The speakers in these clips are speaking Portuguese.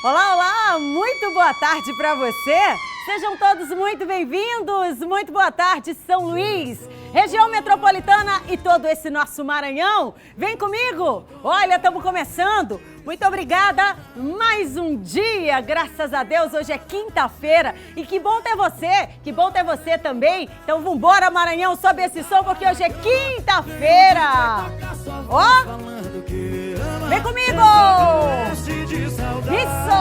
Olá, olá! Muito boa tarde para você! Sejam todos muito bem-vindos! Muito boa tarde, São Luís, região metropolitana e todo esse nosso Maranhão. Vem comigo! Olha, estamos começando! Muito obrigada! Mais um dia, graças a Deus, hoje é quinta-feira e que bom ter você! Que bom ter você também! Então vambora, Maranhão, sobe esse som porque hoje é quinta-feira! Ó! Vem comigo! Isso!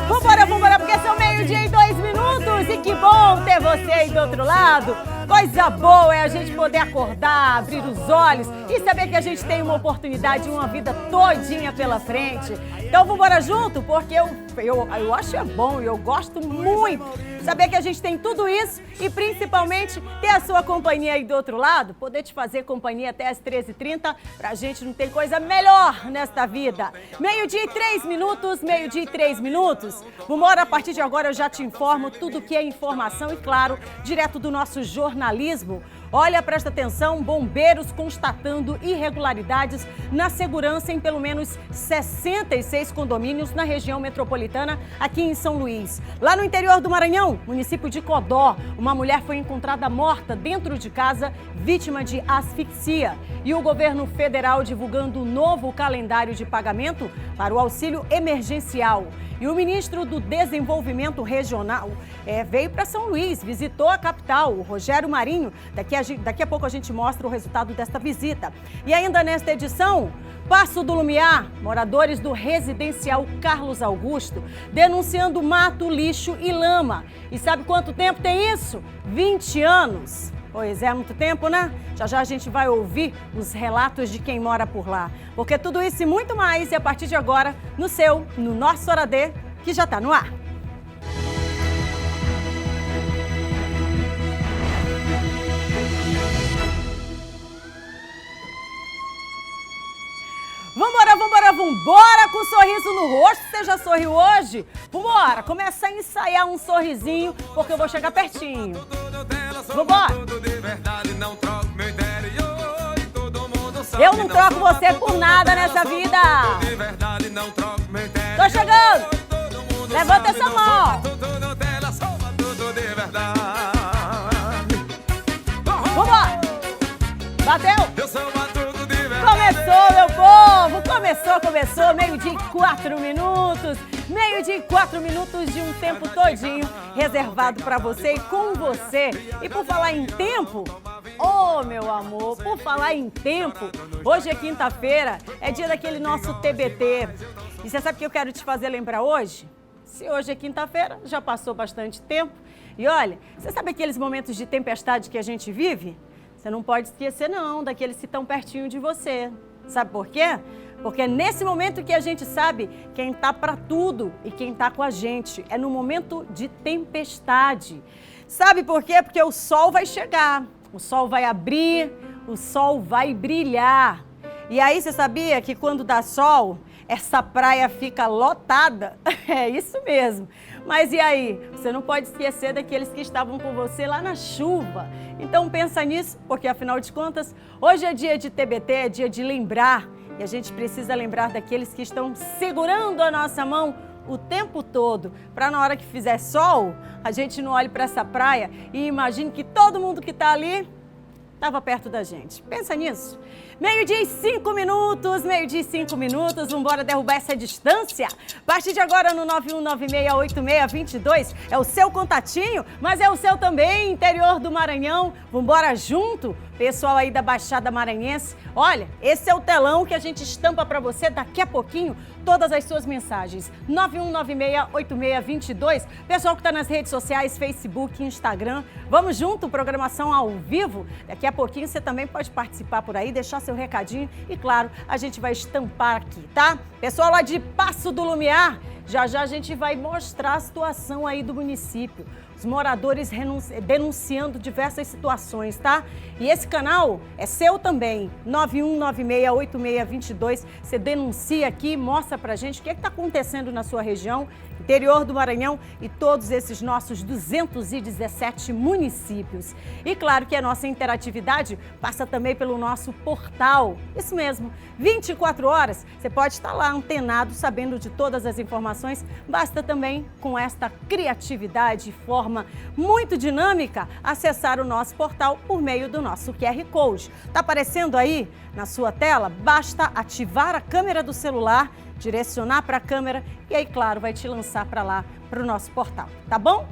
Vambora, porque são 12:02 e que bom ter você aí do outro lado. Coisa boa é a gente poder acordar, abrir os olhos e saber que a gente tem uma oportunidade, uma vida todinha pela frente. Então vambora junto, porque eu acho é bom e eu gosto muito saber que a gente tem tudo isso e principalmente ter a sua companhia aí do outro lado, poder te fazer companhia até as 13h30, pra gente não ter coisa melhor nesta vida. 12:03, Vambora, a partir de agora eu já te informo tudo que é informação e claro, direto do nosso jornalismo. Olha, presta atenção, bombeiros constatando irregularidades na segurança em pelo menos 66 condomínios na região metropolitana aqui em São Luís. Lá no interior do Maranhão, município de Codó, uma mulher foi encontrada morta dentro de casa, vítima de asfixia. E o governo federal divulgando um novo calendário de pagamento para o auxílio emergencial. E o ministro do Desenvolvimento Regional veio para São Luís, visitou a capital, o Rogério Marinho. Daqui a pouco a gente mostra o resultado desta visita. E ainda nesta edição, Passo do Lumiar, moradores do residencial Carlos Augusto, denunciando mato, lixo e lama. E sabe quanto tempo tem isso? 20 anos. Pois é, muito tempo, né? Já a gente vai ouvir os relatos de quem mora por lá. Porque tudo isso e muito mais, e a partir de agora, no nosso Hora D, que já está no ar. Vambora com um sorriso no rosto. Você já sorriu hoje? Vambora, começa a ensaiar um sorrisinho, porque eu vou chegar pertinho. Vambora! Eu não troco você por nada nessa vida! Tô chegando! Levanta essa mão! Vambora! Bateu! Começou, meu povo! Começou! 12:04. 12:04 de um tempo todinho reservado para você e com você. E por falar em tempo, meu amor, por falar em tempo, hoje é quinta-feira, é dia daquele nosso TBT. E você sabe o que eu quero te fazer lembrar hoje? Se hoje é quinta-feira, já passou bastante tempo. E olha, você sabe aqueles momentos de tempestade que a gente vive? Você não pode esquecer, não, daqueles que estão pertinho de você. Sabe por quê? Porque é nesse momento que a gente sabe quem tá para tudo e quem tá com a gente. É no momento de tempestade. Sabe por quê? Porque o sol vai chegar, o sol vai abrir, o sol vai brilhar. E aí você sabia que quando dá sol, essa praia fica lotada? É isso mesmo. Mas e aí? Você não pode esquecer daqueles que estavam com você lá na chuva. Então pensa nisso, porque afinal de contas, hoje é dia de TBT, é dia de lembrar. E a gente precisa lembrar daqueles que estão segurando a nossa mão o tempo todo, para na hora que fizer sol, a gente não olhe para essa praia e imagine que todo mundo que está ali estava perto da gente. Pensa nisso. 12:05, vambora derrubar essa distância. A partir de agora no 91968622 é o seu contatinho, mas é o seu também, interior do Maranhão. Vambora junto, pessoal aí da Baixada Maranhense. Olha, esse é o telão que a gente estampa para você daqui a pouquinho, todas as suas mensagens. 91968622, pessoal que está nas redes sociais, Facebook, Instagram. Vamos junto, programação ao vivo. Daqui a pouquinho você também pode participar por aí, deixar seu recadinho e, claro, a gente vai estampar aqui, tá? Pessoal lá de Passo do Lumiar, Já já a gente vai mostrar a situação aí do município. Os moradores denunciando diversas situações, tá? E esse canal é seu também, 91968622. Você denuncia aqui, mostra pra gente o que está acontecendo na sua região, interior do Maranhão e todos esses nossos 217 municípios. E claro que a nossa interatividade passa também pelo nosso portal. Isso mesmo, 24 horas, você pode estar lá antenado, sabendo de todas as informações. Basta também, com esta criatividade e forma muito dinâmica, acessar o nosso portal por meio do nosso QR Code. Tá aparecendo aí na sua tela? Basta ativar a câmera do celular, direcionar para a câmera e aí, claro, vai te lançar para lá, para o nosso portal, tá bom?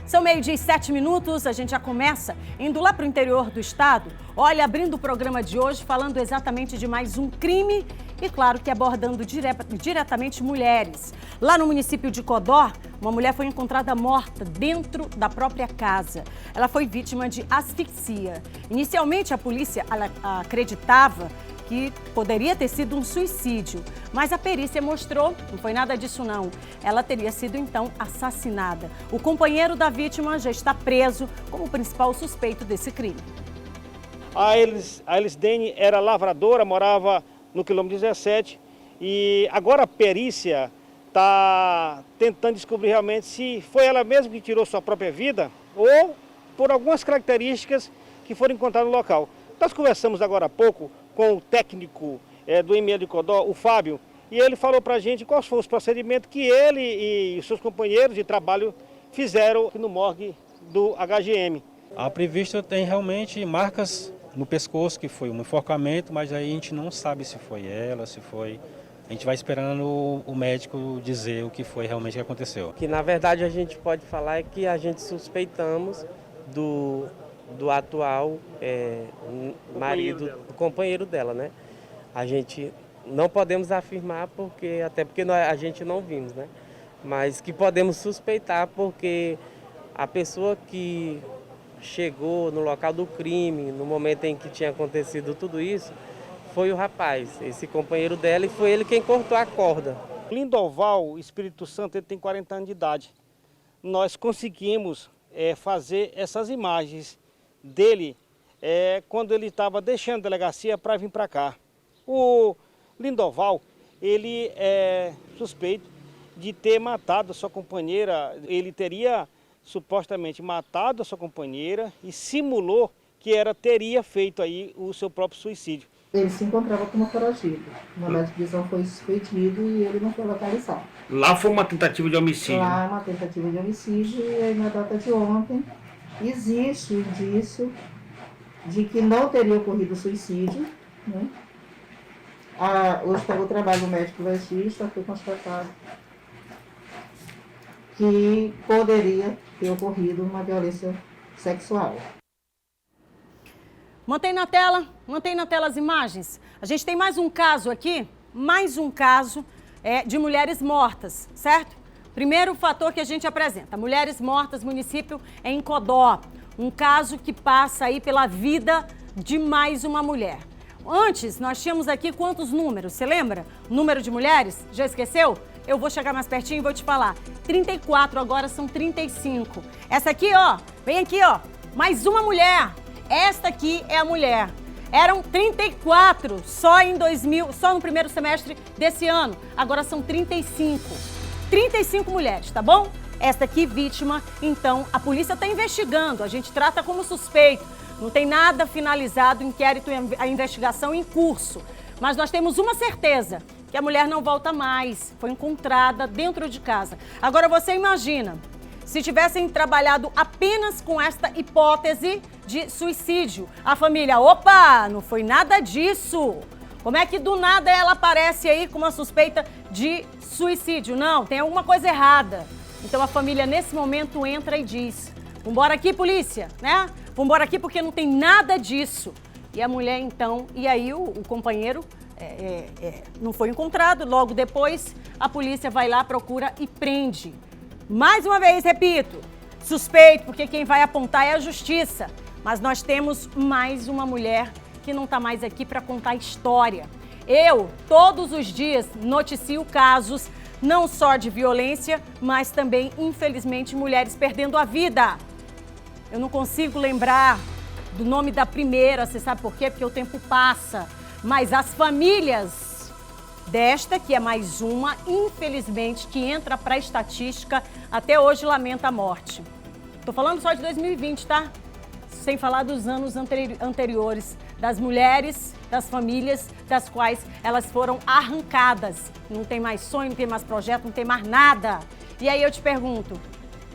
São 12:07, a gente já começa indo lá para o interior do estado. Olha, abrindo o programa de hoje, falando exatamente de mais um crime e, claro, que abordando diretamente mulheres. Lá no município de Codó, uma mulher foi encontrada morta dentro da própria casa. Ela foi vítima de asfixia. Inicialmente, a polícia acreditava que poderia ter sido um suicídio, mas a perícia mostrou, não foi nada disso não, ela teria sido então assassinada. O companheiro da vítima já está preso como principal suspeito desse crime. A Elisdene era lavradora, morava no quilômetro 17 e agora a perícia está tentando descobrir realmente se foi ela mesma que tirou sua própria vida ou por algumas características que foram encontradas no local. Nós conversamos agora há pouco com o técnico do IML de Codó, o Fábio, e ele falou para a gente quais foram os procedimentos que ele e os seus companheiros de trabalho fizeram no morgue do HGM. A prevista tem realmente marcas no pescoço, que foi um enforcamento, mas aí a gente não sabe se foi ela, se foi... A gente vai esperando o médico dizer o que foi realmente que aconteceu. Que na verdade a gente pode falar é que a gente suspeitamos do atual marido, do companheiro dela, né? A gente não podemos afirmar até porque a gente não vimos, né? Mas que podemos suspeitar porque a pessoa que chegou no local do crime, no momento em que tinha acontecido tudo isso, foi o rapaz, esse companheiro dela, e foi ele quem cortou a corda. Lindoval, Espírito Santo, ele tem 40 anos de idade. Nós conseguimos fazer essas imagens dele quando ele estava deixando a delegacia para vir para cá. O Lindoval, ele é suspeito de ter matado a sua companheira. Ele teria supostamente matado a sua companheira e simulou que teria feito aí o seu próprio suicídio. Ele se encontrava como foragido. O mandado de prisão foi suspendido e ele não foi localizado. Lá foi uma tentativa de homicídio? Lá é uma tentativa de homicídio e aí na data de ontem existe indício de que não teria ocorrido suicídio, né? Hoje, pelo trabalho do médico legista, foi constatado que poderia ter ocorrido uma violência sexual. Mantém na tela as imagens. A gente tem mais um caso aqui, de mulheres mortas, certo? Primeiro fator que a gente apresenta, mulheres mortas, município em Codó. Um caso que passa aí pela vida de mais uma mulher. Antes, nós tínhamos aqui quantos números? Você lembra? Número de mulheres? Já esqueceu? Eu vou chegar mais pertinho e vou te falar. 34, agora são 35. Essa aqui, ó, vem aqui, ó, mais uma mulher. Esta aqui é a mulher. Eram 34 só no primeiro semestre desse ano. Agora são 35. 35 mulheres, tá bom? Esta aqui, vítima, então, a polícia está investigando. A gente trata como suspeito. Não tem nada finalizado, inquérito e a investigação em curso. Mas nós temos uma certeza, que a mulher não volta mais. Foi encontrada dentro de casa. Agora você imagina, se tivessem trabalhado apenas com esta hipótese de suicídio. A família, opa, não foi nada disso. Como é que do nada ela aparece aí com uma suspeita de suicídio? Não, tem alguma coisa errada. Então a família nesse momento entra e diz, vambora aqui polícia, né? Vambora aqui porque não tem nada disso. E a mulher então, e aí o companheiro não foi encontrado. Logo depois a polícia vai lá, procura e prende. Mais uma vez, repito, suspeito, porque quem vai apontar é a justiça. Mas nós temos mais uma mulher que não está mais aqui para contar a história. Eu, todos os dias, noticio casos não só de violência, mas também, infelizmente, mulheres perdendo a vida. Eu não consigo lembrar do nome da primeira, você sabe por quê? Porque o tempo passa. Mas as famílias desta, que é mais uma, infelizmente, que entra para a estatística, até hoje lamenta a morte. Estou falando só de 2020, tá? Sem falar dos anos anteriores, das mulheres, das famílias, das quais elas foram arrancadas. Não tem mais sonho, não tem mais projeto, não tem mais nada. E aí eu te pergunto,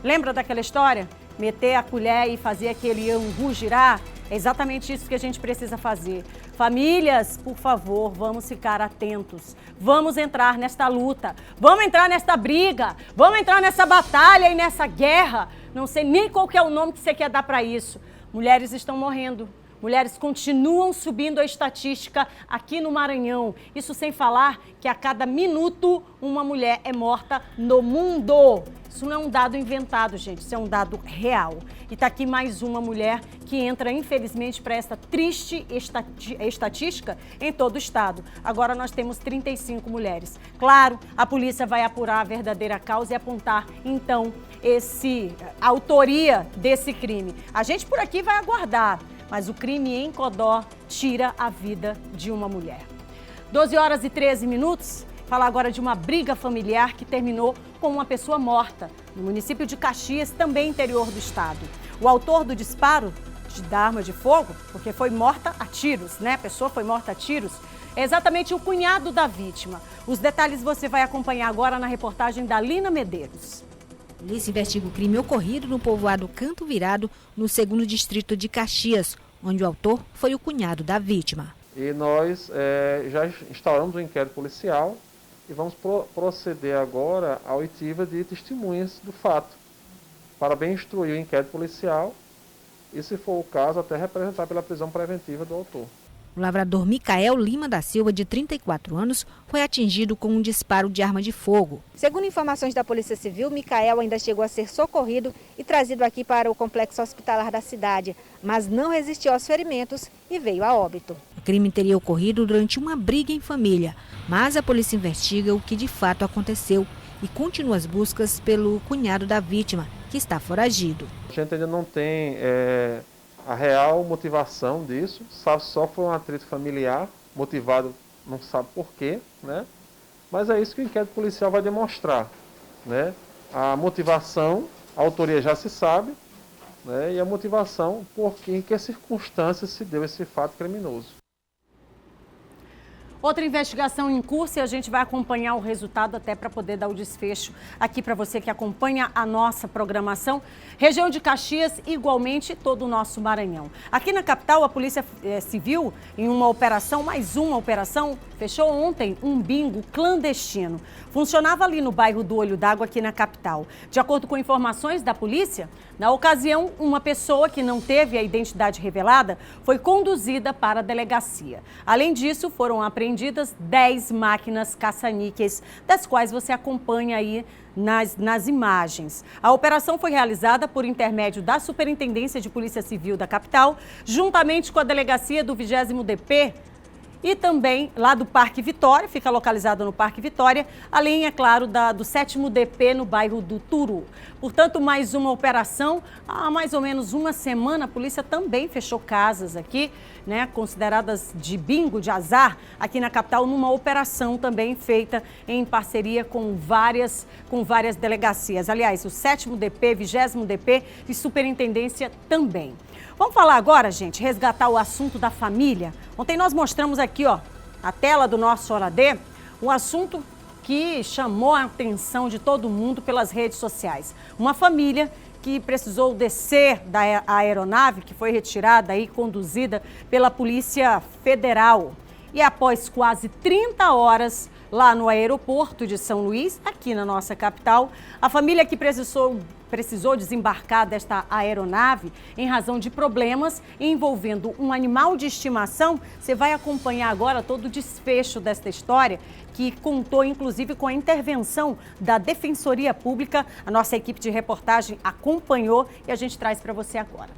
lembra daquela história? Meter a colher e fazer aquele angu girar? É exatamente isso que a gente precisa fazer. Famílias, por favor, vamos ficar atentos. Vamos entrar nesta luta, vamos entrar nesta briga, vamos entrar nessa batalha e nessa guerra. Não sei nem qual que é o nome que você quer dar para isso. Mulheres estão morrendo. Mulheres continuam subindo a estatística aqui no Maranhão. Isso sem falar que a cada minuto uma mulher é morta no mundo. Isso não é um dado inventado, gente. Isso é um dado real. E está aqui mais uma mulher que entra, infelizmente, para essa triste estatística em todo o estado. Agora nós temos 35 mulheres. Claro, a polícia vai apurar a verdadeira causa e apontar, então, a autoria desse crime. A gente por aqui vai aguardar. Mas o crime em Codó tira a vida de uma mulher. 12 horas e 13 minutos. Falar agora de uma briga familiar que terminou com uma pessoa morta no município de Caxias, também interior do estado. O autor do disparo da arma de fogo, porque foi morta a tiros, né? A pessoa foi morta a tiros, é exatamente o cunhado da vítima. Os detalhes você vai acompanhar agora na reportagem da Lina Medeiros. A polícia investiga o crime ocorrido no povoado Canto Virado, no 2º distrito de Caxias, onde o autor foi o cunhado da vítima. E nós já instauramos um inquérito policial e vamos proceder agora à oitiva de testemunhas do fato, para bem instruir o inquérito policial e, se for o caso, até representar pela prisão preventiva do autor. O lavrador Micael Lima da Silva, de 34 anos, foi atingido com um disparo de arma de fogo. Segundo informações da Polícia Civil, Micael ainda chegou a ser socorrido e trazido aqui para o complexo hospitalar da cidade, mas não resistiu aos ferimentos e veio a óbito. O crime teria ocorrido durante uma briga em família, mas a polícia investiga o que de fato aconteceu e continua as buscas pelo cunhado da vítima, que está foragido. A gente ainda não tem a real motivação disso, sabe, só foi um atrito familiar, motivado não sabe por quê, né? Mas é isso que o inquérito policial vai demonstrar, né? A motivação, a autoria já se sabe, né? E a motivação, em que circunstâncias se deu esse fato criminoso. Outra investigação em curso e a gente vai acompanhar o resultado até para poder dar o desfecho aqui para você que acompanha a nossa programação. Região de Caxias, igualmente todo o nosso Maranhão. Aqui na capital, a Polícia Civil, em uma operação, mais uma operação, fechou ontem um bingo clandestino. Funcionava ali no bairro do Olho d'Água, aqui na capital. De acordo com informações da polícia, na ocasião, uma pessoa que não teve a identidade revelada foi conduzida para a delegacia. Além disso, foram apreendidas 10 máquinas caça-níqueis, das quais você acompanha aí nas imagens. A operação foi realizada por intermédio da Superintendência de Polícia Civil da capital, juntamente com a delegacia do 20º DP, e também lá do Parque Vitória, fica localizado no Parque Vitória, além, é claro, do 7º DP no bairro do Turu. Portanto, mais uma operação. Há mais ou menos uma semana, a polícia também fechou casas aqui, né, consideradas de bingo, de azar, aqui na capital, numa operação também feita em parceria com várias delegacias. Aliás, o 7º DP, 20º DP e Superintendência também. Vamos falar agora, gente, resgatar o assunto da família. Ontem nós mostramos aqui, ó, na tela do nosso Hora D, um assunto que chamou a atenção de todo mundo pelas redes sociais. Uma família que precisou descer da aeronave, que foi retirada e conduzida pela Polícia Federal. E após quase 30 horas lá no aeroporto de São Luís, aqui na nossa capital, a família que precisou desembarcar desta aeronave em razão de problemas envolvendo um animal de estimação. Você vai acompanhar agora todo o desfecho desta história, que contou inclusive com a intervenção da Defensoria Pública. A nossa equipe de reportagem acompanhou e a gente traz para você agora.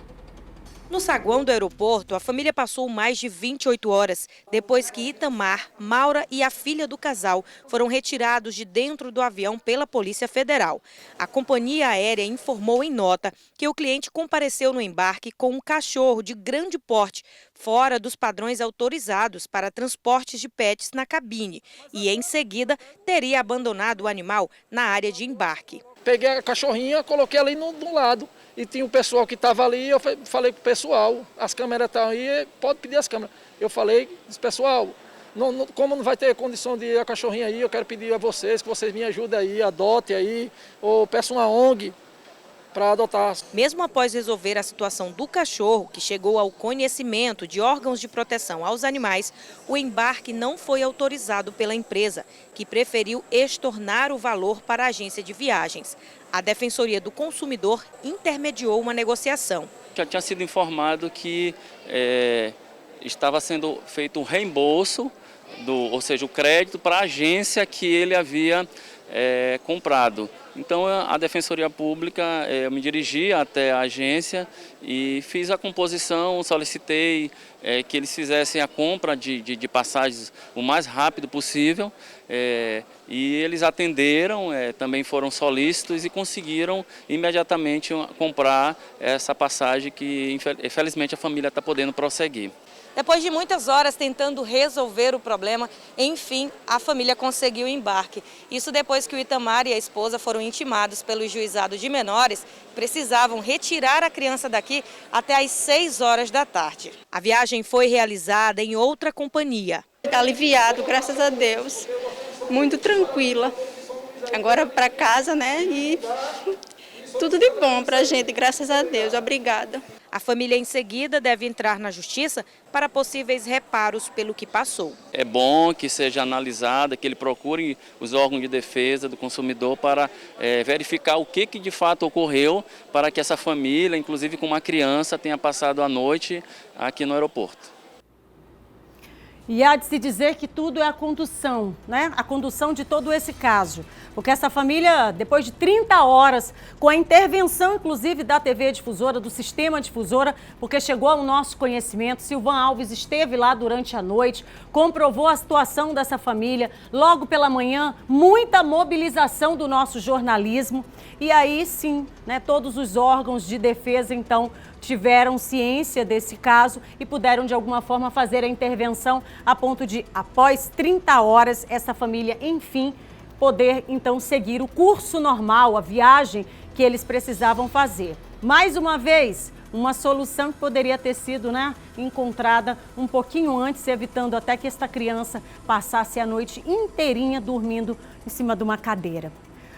No saguão do aeroporto, a família passou mais de 28 horas depois que Itamar, Maura e a filha do casal foram retirados de dentro do avião pela Polícia Federal. A companhia aérea informou em nota que o cliente compareceu no embarque com um cachorro de grande porte, fora dos padrões autorizados para transportes de pets na cabine, e em seguida teria abandonado o animal na área de embarque. Peguei a cachorrinha, coloquei ali no lado. E tinha o pessoal que estava ali, eu falei para o pessoal, as câmeras estão aí, pode pedir as câmeras. Eu falei, pessoal, como não vai ter condição de ir a cachorrinha aí, eu quero pedir a vocês que vocês me ajudem aí, adotem aí, ou peçam uma ONG para adotar. Mesmo após resolver a situação do cachorro, que chegou ao conhecimento de órgãos de proteção aos animais, o embarque não foi autorizado pela empresa, que preferiu estornar o valor para a agência de viagens. A Defensoria do Consumidor intermediou uma negociação. Já tinha sido informado que estava sendo feito um reembolso, ou seja, o crédito para a agência que ele havia comprado. Então a Defensoria Pública, eu me dirigi até a agência e fiz a composição, solicitei que eles fizessem a compra de passagens o mais rápido possível e eles atenderam, também foram solícitos e conseguiram imediatamente comprar essa passagem que infelizmente a família está podendo prosseguir. Depois de muitas horas tentando resolver o problema, enfim, a família conseguiu o embarque. Isso depois que o Itamar e a esposa foram intimados pelo juizado de menores, precisavam retirar a criança daqui até às 6 horas da tarde. A viagem foi realizada em outra companhia. Aliviado, graças a Deus, muito tranquila. Agora para casa, né? E tudo de bom para a gente, graças a Deus. Obrigada. A família em seguida deve entrar na justiça para possíveis reparos pelo que passou. É bom que seja analisada, que ele procure os órgãos de defesa do consumidor para verificar o que de fato ocorreu para que essa família, inclusive com uma criança, tenha passado a noite aqui no aeroporto. E há de se dizer que tudo é a condução, né? A condução de todo esse caso. Porque essa família, depois de 30 horas, com a intervenção, inclusive, da TV Difusora, do Sistema Difusora, porque chegou ao nosso conhecimento, Silvan Alves esteve lá durante a noite, comprovou a situação dessa família. Logo pela manhã, muita mobilização do nosso jornalismo. E aí, sim, né, todos os órgãos de defesa, então, tiveram ciência desse caso e puderam, de alguma forma, fazer a intervenção a ponto de, após 30 horas, essa família, enfim, poder, então, seguir o curso normal, a viagem que eles precisavam fazer. Mais uma vez, uma solução que poderia ter sido, né, encontrada um pouquinho antes, evitando até que esta criança passasse a noite inteirinha dormindo em cima de uma cadeira.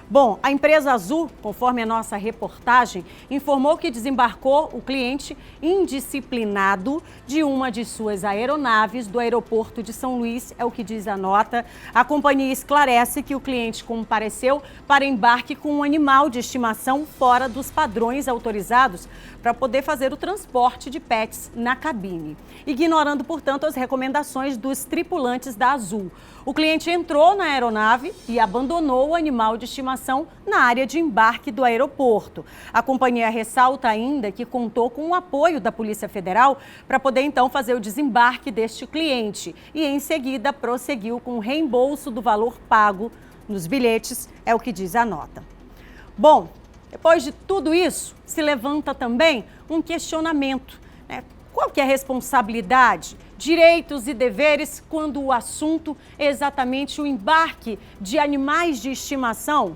Bom, a empresa Azul, conforme a nossa reportagem, informou que desembarcou o cliente indisciplinado de uma de suas aeronaves do aeroporto de São Luís, é o que diz a nota. A companhia esclarece que o cliente compareceu para embarque com um animal de estimação fora dos padrões autorizados para poder fazer o transporte de pets na cabine, ignorando, portanto, as recomendações dos tripulantes da Azul. O cliente entrou na aeronave e abandonou o animal de estimação na área de embarque do aeroporto. A companhia ressalta ainda que contou com o apoio da Polícia Federal para poder então fazer o desembarque deste cliente e em seguida prosseguiu com o reembolso do valor pago nos bilhetes, é o que diz a nota. Bom, depois de tudo isso, se levanta também um questionamento, né? Qual que é a responsabilidade, direitos e deveres quando o assunto é exatamente o embarque de animais de estimação?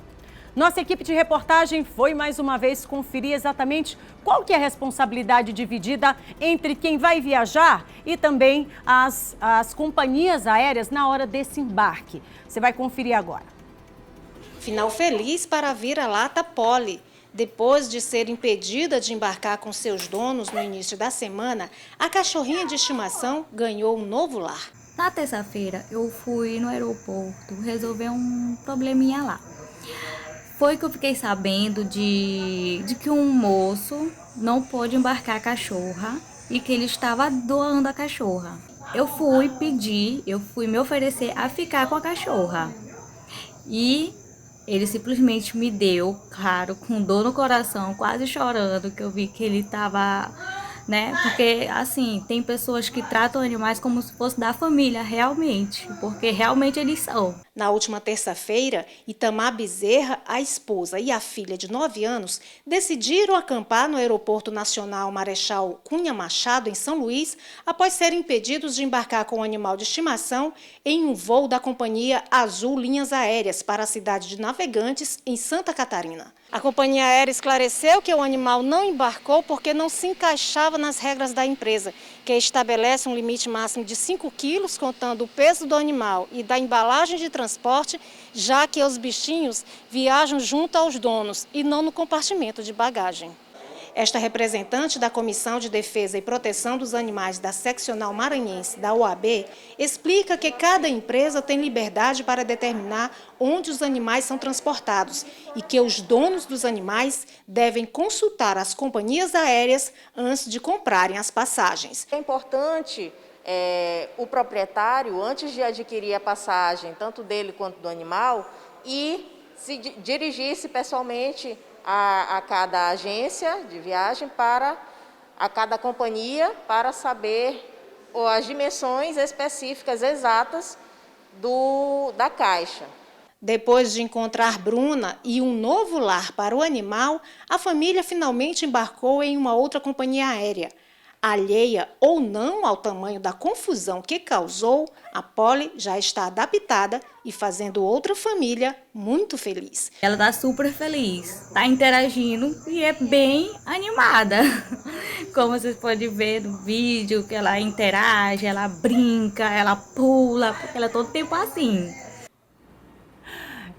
Nossa equipe de reportagem foi mais uma vez conferir exatamente qual que é a responsabilidade dividida entre quem vai viajar e também as companhias aéreas na hora desse embarque. Você vai conferir agora. Final feliz para a vira-lata Polly. Depois de ser impedida de embarcar com seus donos no início da semana, a cachorrinha de estimação ganhou um novo lar. Na terça-feira, eu fui no aeroporto resolver um probleminha lá. Foi que eu fiquei sabendo de que um moço não pôde embarcar a cachorra e que ele estava doando a cachorra. Eu fui me oferecer a ficar com a cachorra. E ele simplesmente me deu, claro, com dor no coração, quase chorando, que eu vi que ele estava né? Porque, assim, tem pessoas que tratam animais como se fosse da família, realmente, porque realmente eles são. Na última terça-feira, Itamar Bezerra, a esposa e a filha de 9 anos decidiram acampar no Aeroporto Nacional Marechal Cunha Machado, em São Luís, após serem impedidos de embarcar com o animal de estimação em um voo da companhia Azul Linhas Aéreas para a cidade de Navegantes, em Santa Catarina. A companhia aérea esclareceu que o animal não embarcou porque não se encaixava nas regras da empresa, que estabelece um limite máximo de 5 quilos, contando o peso do animal e da embalagem de transporte, já que os bichinhos viajam junto aos donos e não no compartimento de bagagem. Esta representante da Comissão de Defesa e Proteção dos Animais da Seccional Maranhense da OAB explica que cada empresa tem liberdade para determinar onde os animais são transportados e que os donos dos animais devem consultar as companhias aéreas antes de comprarem as passagens. É importante o proprietário, antes de adquirir a passagem, tanto dele quanto do animal, e se dirigir-se pessoalmente a cada agência de viagem, a cada companhia, para saber as dimensões específicas exatas da caixa. Depois de encontrar Bruna e um novo lar para o animal, a família finalmente embarcou em uma outra companhia aérea. Alheia ou não ao tamanho da confusão que causou, a Polly já está adaptada e fazendo outra família muito feliz. Ela está super feliz, está interagindo e é bem animada. Como vocês podem ver no vídeo, que ela interage, ela brinca, ela pula, porque ela é todo tempo assim.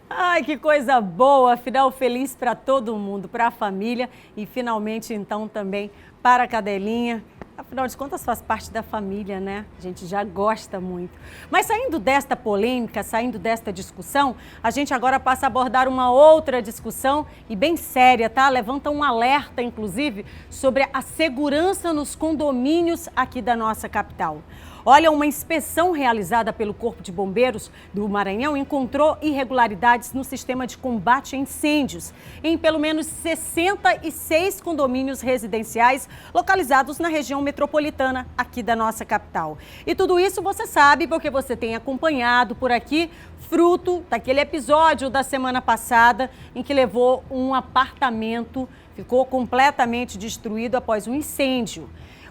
Ai, que coisa boa, final feliz para todo mundo, para a família e finalmente então também para a cadelinha. Afinal de contas faz parte da família, né? A gente já gosta muito. Mas saindo desta polêmica, saindo desta discussão, a gente agora passa a abordar uma outra discussão e bem séria, tá? Levanta um alerta, inclusive, sobre a segurança nos condomínios aqui da nossa capital. Olha, uma inspeção realizada pelo Corpo de Bombeiros do Maranhão encontrou irregularidades no sistema de combate a incêndios em pelo menos 66 condomínios residenciais localizados na região metropolitana aqui da nossa capital. E tudo isso você sabe porque você tem acompanhado por aqui, fruto daquele episódio da semana passada em que levou um apartamento, ficou completamente destruído após um incêndio.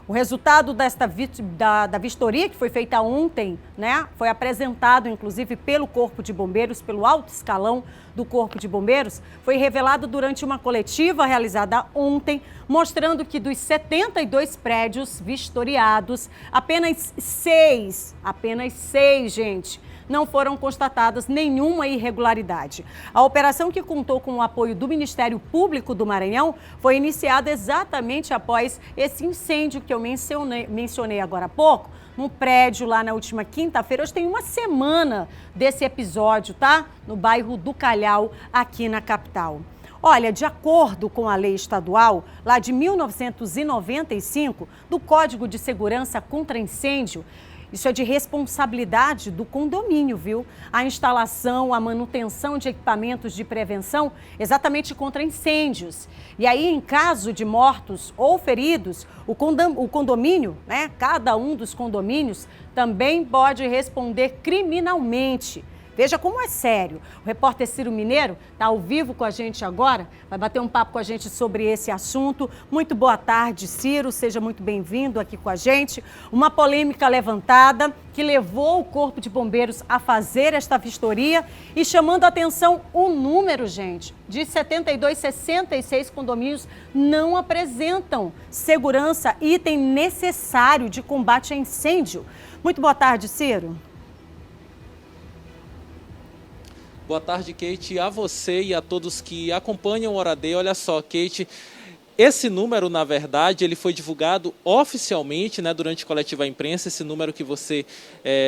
O resultado da vistoria que foi feita ontem, né, foi apresentado inclusive pelo Corpo de Bombeiros, pelo alto escalão do Corpo de Bombeiros, foi revelado durante uma coletiva realizada ontem, mostrando que dos 72 prédios vistoriados, apenas seis, gente, não foram constatadas nenhuma irregularidade. A operação, que contou com o apoio do Ministério Público do Maranhão, foi iniciada exatamente após esse incêndio que eu mencionei agora há pouco, num prédio lá na última quinta-feira. Hoje tem uma semana desse episódio, tá? No bairro do Calhau, aqui na capital. Olha, de acordo com a lei estadual, lá de 1995, do Código de Segurança contra Incêndio, isso é de responsabilidade do condomínio, viu? A instalação, a manutenção de equipamentos de prevenção exatamente contra incêndios. E aí, em caso de mortos ou feridos, o condomínio, né? Cada um dos condomínios também pode responder criminalmente. Veja como é sério. O repórter Ciro Mineiro está ao vivo com a gente agora, vai bater um papo com a gente sobre esse assunto. Muito boa tarde, Ciro, seja muito bem-vindo aqui com a gente. Uma polêmica levantada que levou o Corpo de Bombeiros a fazer esta vistoria e chamando a atenção o número, gente, de 66 condomínios não apresentam segurança, item necessário de combate a incêndio. Muito boa tarde, Ciro. Boa tarde, Kate, a você e a todos que acompanham o Hora D. Olha só, Kate, esse número, na verdade, ele foi divulgado oficialmente, né, durante a coletiva à imprensa, esse número que você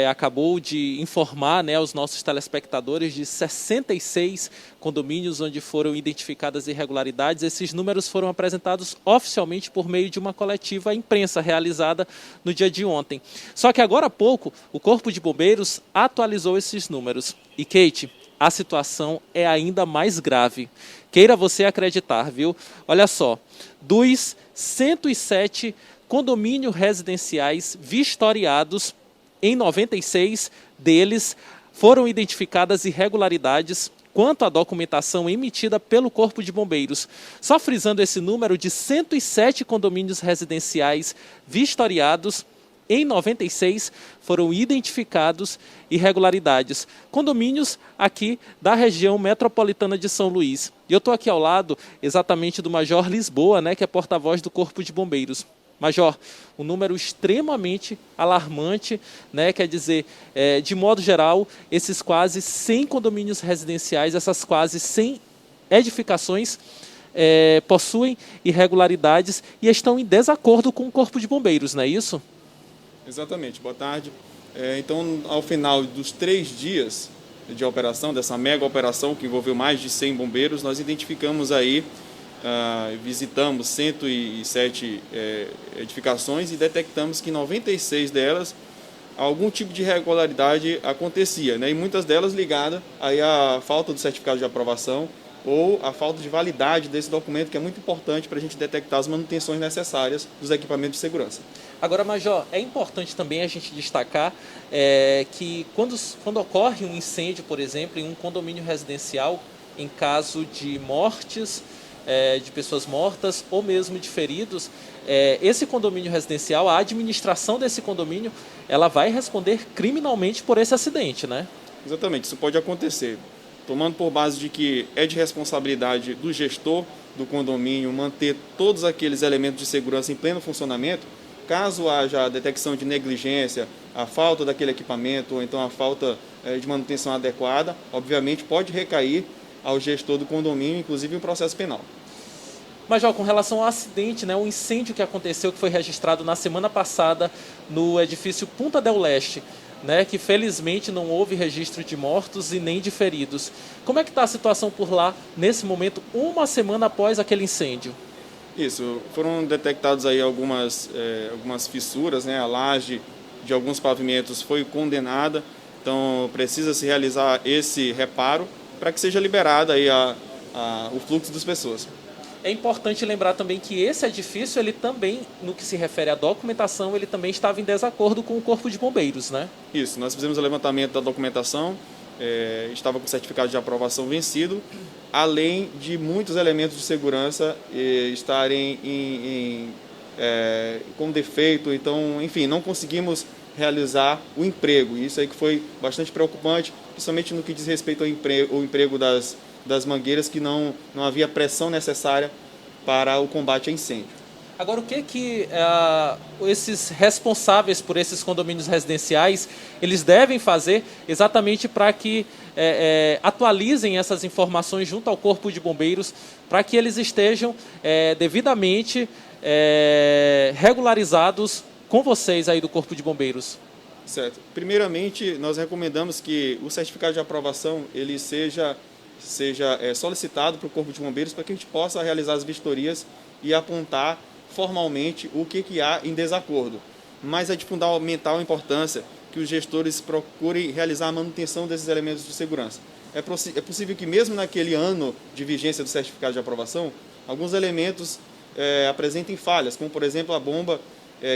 acabou de informar, né, aos nossos telespectadores, de 66 condomínios onde foram identificadas irregularidades. Esses números foram apresentados oficialmente por meio de uma coletiva à imprensa realizada no dia de ontem. Só que agora há pouco, o Corpo de Bombeiros atualizou esses números. E, Kate, a situação é ainda mais grave. Queira você acreditar, viu? Olha só, dos 107 condomínios residenciais vistoriados. Em 96 deles foram identificadas irregularidades quanto à documentação emitida pelo Corpo de Bombeiros. Só frisando esse número de 107 condomínios residenciais vistoriados, em 96 foram identificados irregularidades. Condomínios aqui da região metropolitana de São Luís. E eu estou aqui ao lado exatamente do Major Lisboa, né, que é porta-voz do Corpo de Bombeiros. Major, um número extremamente alarmante, né? Quer dizer, de modo geral, esses quase 100 condomínios residenciais, essas quase 100 edificações possuem irregularidades e estão em desacordo com o Corpo de Bombeiros, não é isso? Exatamente, boa tarde. Então, ao final dos 3 dias de operação, dessa mega operação que envolveu mais de 100 bombeiros, nós identificamos aí, visitamos 107 edificações e detectamos que 96 delas algum tipo de irregularidade acontecia, né? E muitas delas ligadas aí à falta do certificado de aprovação ou à falta de validade desse documento, que é muito importante para a gente detectar as manutenções necessárias dos equipamentos de segurança. Agora, Major, é importante também a gente destacar que quando ocorre um incêndio, por exemplo, em um condomínio residencial, em caso de mortes, de pessoas mortas ou mesmo de feridos, esse condomínio residencial, a administração desse condomínio, ela vai responder criminalmente por esse acidente, né? Exatamente, isso pode acontecer. Tomando por base de que é de responsabilidade do gestor do condomínio manter todos aqueles elementos de segurança em pleno funcionamento, caso haja a detecção de negligência, a falta daquele equipamento ou então a falta de manutenção adequada, obviamente pode recair ao gestor do condomínio, inclusive um processo penal. Major, com relação ao acidente, né, o incêndio que aconteceu, que foi registrado na semana passada no edifício Punta del Leste, né, que felizmente não houve registro de mortos e nem de feridos. Como é que está a situação por lá, nesse momento, uma semana após aquele incêndio? Isso, foram detectados aí algumas fissuras, né, a laje de alguns pavimentos foi condenada, então precisa se realizar esse reparo para que seja liberado aí o fluxo das pessoas. É importante lembrar também que esse edifício, ele também, no que se refere à documentação, ele também estava em desacordo com o Corpo de Bombeiros, né? Isso, nós fizemos o levantamento da documentação, estava com o certificado de aprovação vencido, além de muitos elementos de segurança estarem com defeito, então, enfim, não conseguimos realizar o emprego. Isso aí que foi bastante preocupante, principalmente no que diz respeito ao emprego das mangueiras, que não havia pressão necessária para o combate a incêndio. Agora, o que esses responsáveis por esses condomínios residenciais, eles devem fazer exatamente para que atualizem essas informações junto ao Corpo de Bombeiros, para que eles estejam devidamente regularizados com vocês aí do Corpo de Bombeiros? Certo. Primeiramente, nós recomendamos que o certificado de aprovação ele seja solicitado para o Corpo de Bombeiros para que a gente possa realizar as vistorias e apontar formalmente o que há em desacordo. Mas é de fundamental importância que os gestores procurem realizar a manutenção desses elementos de segurança. É possível que mesmo naquele ano de vigência do certificado de aprovação, alguns elementos apresentem falhas, como por exemplo a bomba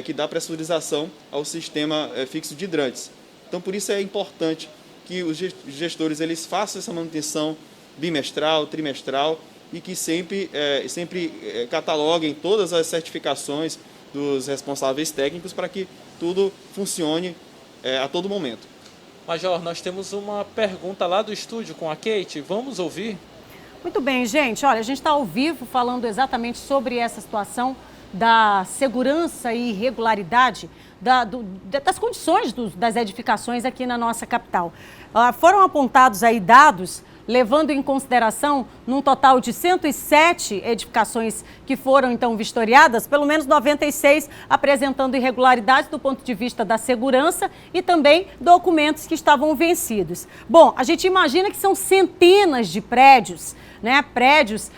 que dá pressurização ao sistema fixo de hidrantes. Então por isso é importante que os gestores eles façam essa manutenção bimestral, trimestral e que sempre cataloguem todas as certificações dos responsáveis técnicos para que tudo funcione a todo momento. Major, nós temos uma pergunta lá do estúdio com a Kate, vamos ouvir? Muito bem, gente, olha, a gente está ao vivo falando exatamente sobre essa situação da segurança e irregularidade das condições das edificações aqui na nossa capital. Foram apontados aí dados levando em consideração, num total de 107 edificações que foram então vistoriadas, pelo menos 96 apresentando irregularidades do ponto de vista da segurança e também documentos que estavam vencidos. Bom, a gente imagina que são centenas de prédios, né? Prédios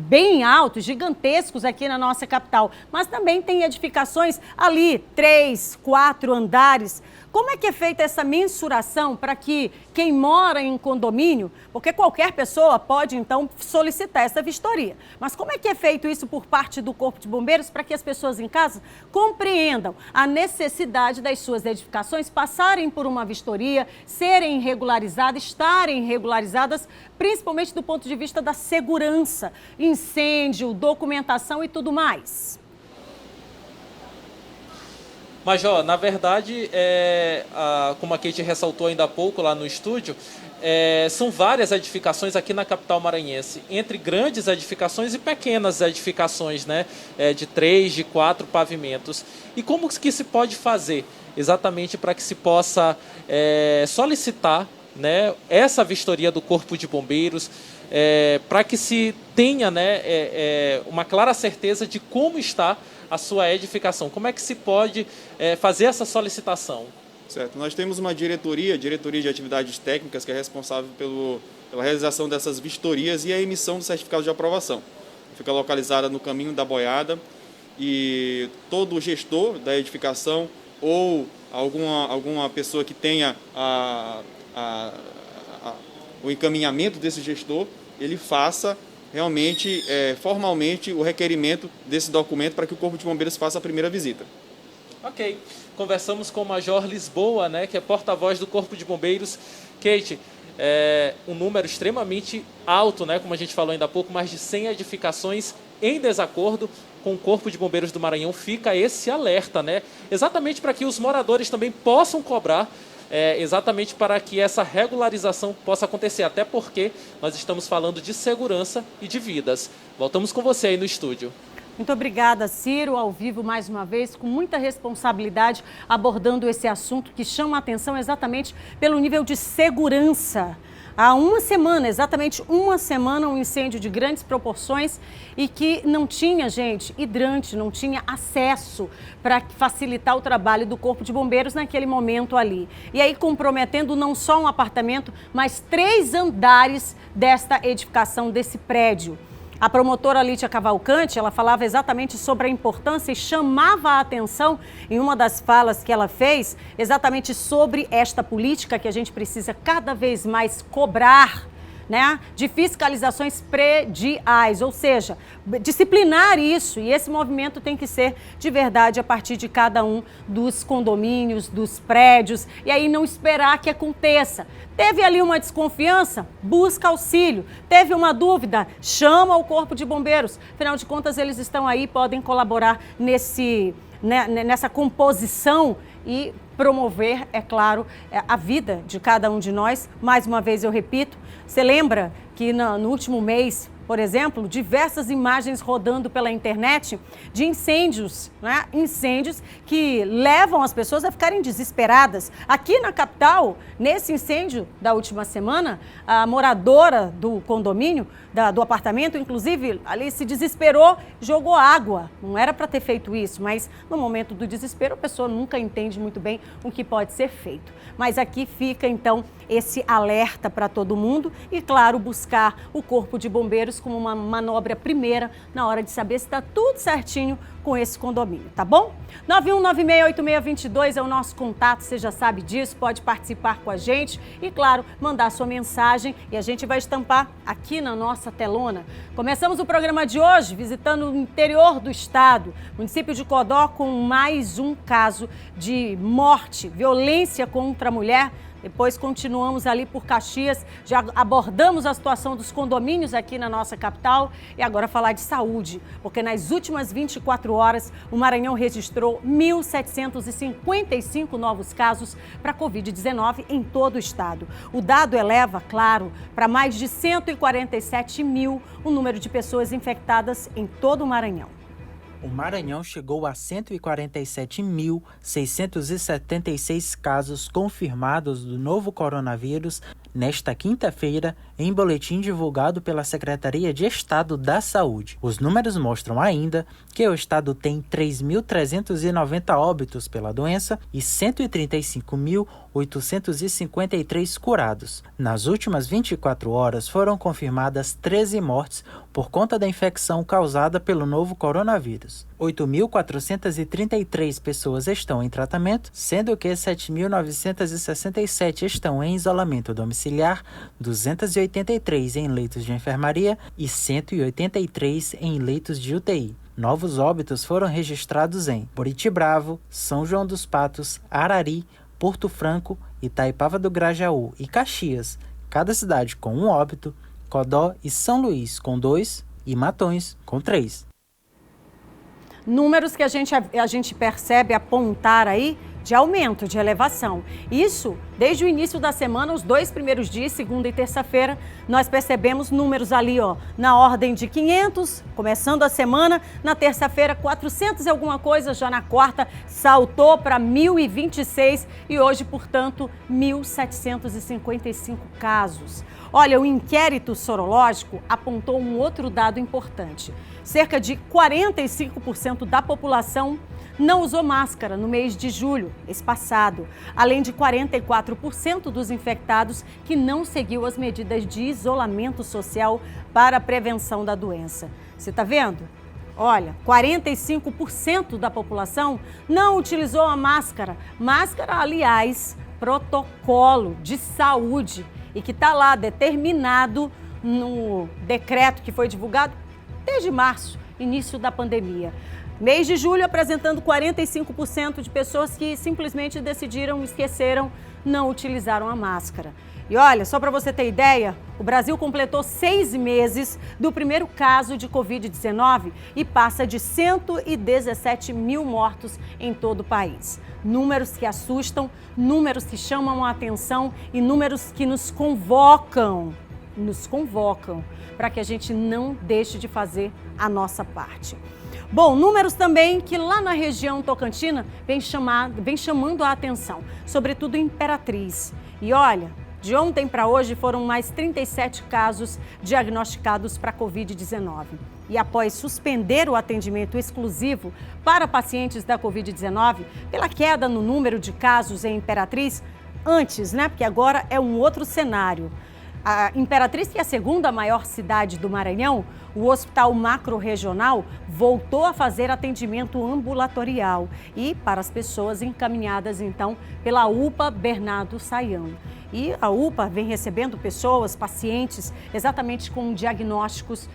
bem altos, gigantescos aqui na nossa capital, mas também tem edificações ali, 3, 4 andares, Como é que é feita essa mensuração para que quem mora em condomínio, porque qualquer pessoa pode, então, solicitar essa vistoria, mas como é que é feito isso por parte do Corpo de Bombeiros para que as pessoas em casa compreendam a necessidade das suas edificações passarem por uma vistoria, serem regularizadas, estarem regularizadas, principalmente do ponto de vista da segurança, incêndio, documentação e tudo mais? Major, na verdade, como a Kate ressaltou ainda há pouco lá no estúdio, são várias edificações aqui na capital maranhense, entre grandes edificações e pequenas edificações, né, de 3, de 4 pavimentos. E como que se pode fazer exatamente para que se possa solicitar, né, essa vistoria do Corpo de Bombeiros, para que se tenha, né, uma clara certeza de como está a sua edificação? Como é que se pode fazer essa solicitação? Certo. Nós temos uma diretoria de atividades técnicas, que é responsável pela realização dessas vistorias e a emissão do certificado de aprovação. Fica localizada no caminho da Boiada e todo gestor da edificação ou alguma pessoa que tenha o encaminhamento desse gestor, ele faça realmente, formalmente, o requerimento desse documento para que o Corpo de Bombeiros faça a primeira visita. Ok. Conversamos com o Major Lisboa, né, que é porta-voz do Corpo de Bombeiros. Kate, um número extremamente alto, né, como a gente falou ainda há pouco, mais de 100 edificações em desacordo com o Corpo de Bombeiros do Maranhão. Fica esse alerta, né, exatamente para que os moradores também possam cobrar, exatamente para que essa regularização possa acontecer, até porque nós estamos falando de segurança e de vidas. Voltamos com você aí no estúdio. Muito obrigada, Ciro, ao vivo mais uma vez, com muita responsabilidade, abordando esse assunto que chama a atenção exatamente pelo nível de segurança. Há uma semana, exatamente uma semana, um incêndio de grandes proporções e que não tinha, gente, hidrante, não tinha acesso para facilitar o trabalho do Corpo de Bombeiros naquele momento ali. E aí comprometendo não só um apartamento, mas 3 andares desta edificação, desse prédio. A promotora Lídia Cavalcante, ela falava exatamente sobre a importância e chamava a atenção em uma das falas que ela fez, exatamente sobre esta política que a gente precisa cada vez mais cobrar, né, de fiscalizações prediais, ou seja, disciplinar isso, e esse movimento tem que ser de verdade a partir de cada um dos condomínios, dos prédios, e aí não esperar que aconteça. Teve ali uma desconfiança? Busca auxílio. Teve uma dúvida? Chama o Corpo de Bombeiros. Afinal de contas, eles estão aí, podem colaborar nessa composição e promover, é claro, a vida de cada um de nós. Mais uma vez eu repito, você lembra que no último mês, por exemplo, diversas imagens rodando pela internet de incêndios, né? Incêndios que levam as pessoas a ficarem desesperadas. Aqui na capital, nesse incêndio da última semana, a moradora do condomínio, do apartamento, inclusive, ali se desesperou, jogou água. Não era para ter feito isso, mas no momento do desespero a pessoa nunca entende muito bem o que pode ser feito. Mas aqui fica, então, esse alerta para todo mundo e, claro, buscar o Corpo de Bombeiros como uma manobra primeira na hora de saber se está tudo certinho com esse condomínio, tá bom? 91968622 é o nosso contato, você já sabe disso, pode participar com a gente e, claro, mandar sua mensagem e a gente vai estampar aqui na nossa telona. Começamos o programa de hoje visitando o interior do estado, município de Codó, com mais um caso de morte, violência contra a mulher. Depois continuamos ali por Caxias, já abordamos a situação dos condomínios aqui na nossa capital e agora falar de saúde, porque nas últimas 24 horas o Maranhão registrou 1.755 novos casos para Covid-19 em todo o estado. O dado eleva, claro, para mais de 147 mil o número de pessoas infectadas em todo o Maranhão. O Maranhão chegou a 147.676 casos confirmados do novo coronavírus nesta quinta-feira, em boletim divulgado pela Secretaria de Estado da Saúde. Os números mostram ainda que o estado tem 3.390 óbitos pela doença e 135.853 curados. Nas últimas 24 horas foram confirmadas 13 mortes por conta da infecção causada pelo novo coronavírus. coronavírus. 8.433 pessoas estão em tratamento, sendo que 7.967 estão em isolamento domiciliar, 283 em leitos de enfermaria e 183 em leitos de UTI. Novos óbitos foram registrados em Buritibravo, São João dos Patos, Arari, Porto Franco, Itaipava do Grajaú e Caxias, cada cidade com 1 óbito, Codó e São Luís com 2 e Matões com 3. Números que a gente percebe apontar aí de aumento, de elevação. Isso, desde o início da semana, os 2 primeiros dias, segunda e terça-feira, nós percebemos números ali, ó, na ordem de 500, começando a semana, na terça-feira 400 e alguma coisa, já na quarta saltou para 1.026 e hoje, portanto, 1.755 casos. Olha, o inquérito sorológico apontou um outro dado importante. Cerca de 45% da população não usou máscara no mês de julho, mês passado, além de 44% dos infectados que não seguiu as medidas de isolamento social para a prevenção da doença. Você está vendo? Olha, 45% da população não utilizou a máscara. Máscara, aliás, protocolo de saúde e que está lá determinado no decreto que foi divulgado desde março, início da pandemia. Mês de julho apresentando 45% de pessoas que simplesmente decidiram, esqueceram, não utilizaram a máscara. E olha, só para você ter ideia, o Brasil completou 6 meses do primeiro caso de Covid-19 e passa de 117 mil mortos em todo o país. Números que assustam, números que chamam a atenção e números que nos convocam para que a gente não deixe de fazer a nossa parte. Bom, números também que lá na região tocantina vem chamando a atenção, sobretudo Imperatriz. E olha, de ontem para hoje foram mais 37 casos diagnosticados para Covid-19. E após suspender o atendimento exclusivo para pacientes da Covid-19, pela queda no número de casos em Imperatriz, antes, porque agora é um outro cenário. A Imperatriz, que é a segunda maior cidade do Maranhão, o Hospital Macro-Regional voltou a fazer atendimento ambulatorial e para as pessoas encaminhadas, então, pela UPA Bernardo Sayão. E a UPA vem recebendo pessoas, pacientes, exatamente com diagnósticos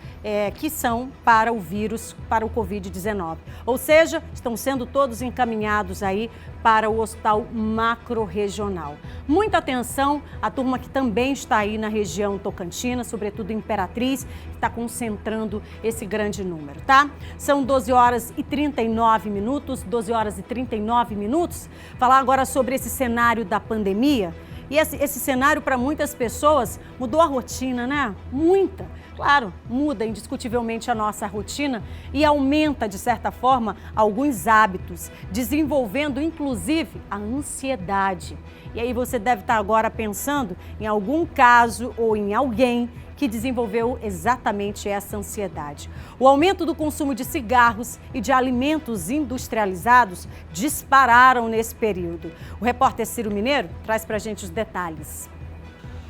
que são para o vírus, para o Covid-19. Ou seja, estão sendo todos encaminhados aí para o Hospital Macro-Regional. Muita atenção, a turma que também está aí na região tocantina, sobretudo Imperatriz, que está concentrando esse grande número, tá? São 12 horas e 39 minutos, 12 horas e 39 minutos. Falar agora sobre esse cenário da pandemia. E esse cenário, para muitas pessoas, mudou a rotina, né? Muita. Claro, muda indiscutivelmente a nossa rotina e aumenta, de certa forma, alguns hábitos, desenvolvendo, inclusive, a ansiedade. E aí você deve estar agora pensando em algum caso ou em alguém que desenvolveu exatamente essa ansiedade. O aumento do consumo de cigarros e de alimentos industrializados dispararam nesse período. O repórter Ciro Mineiro traz pra gente os detalhes.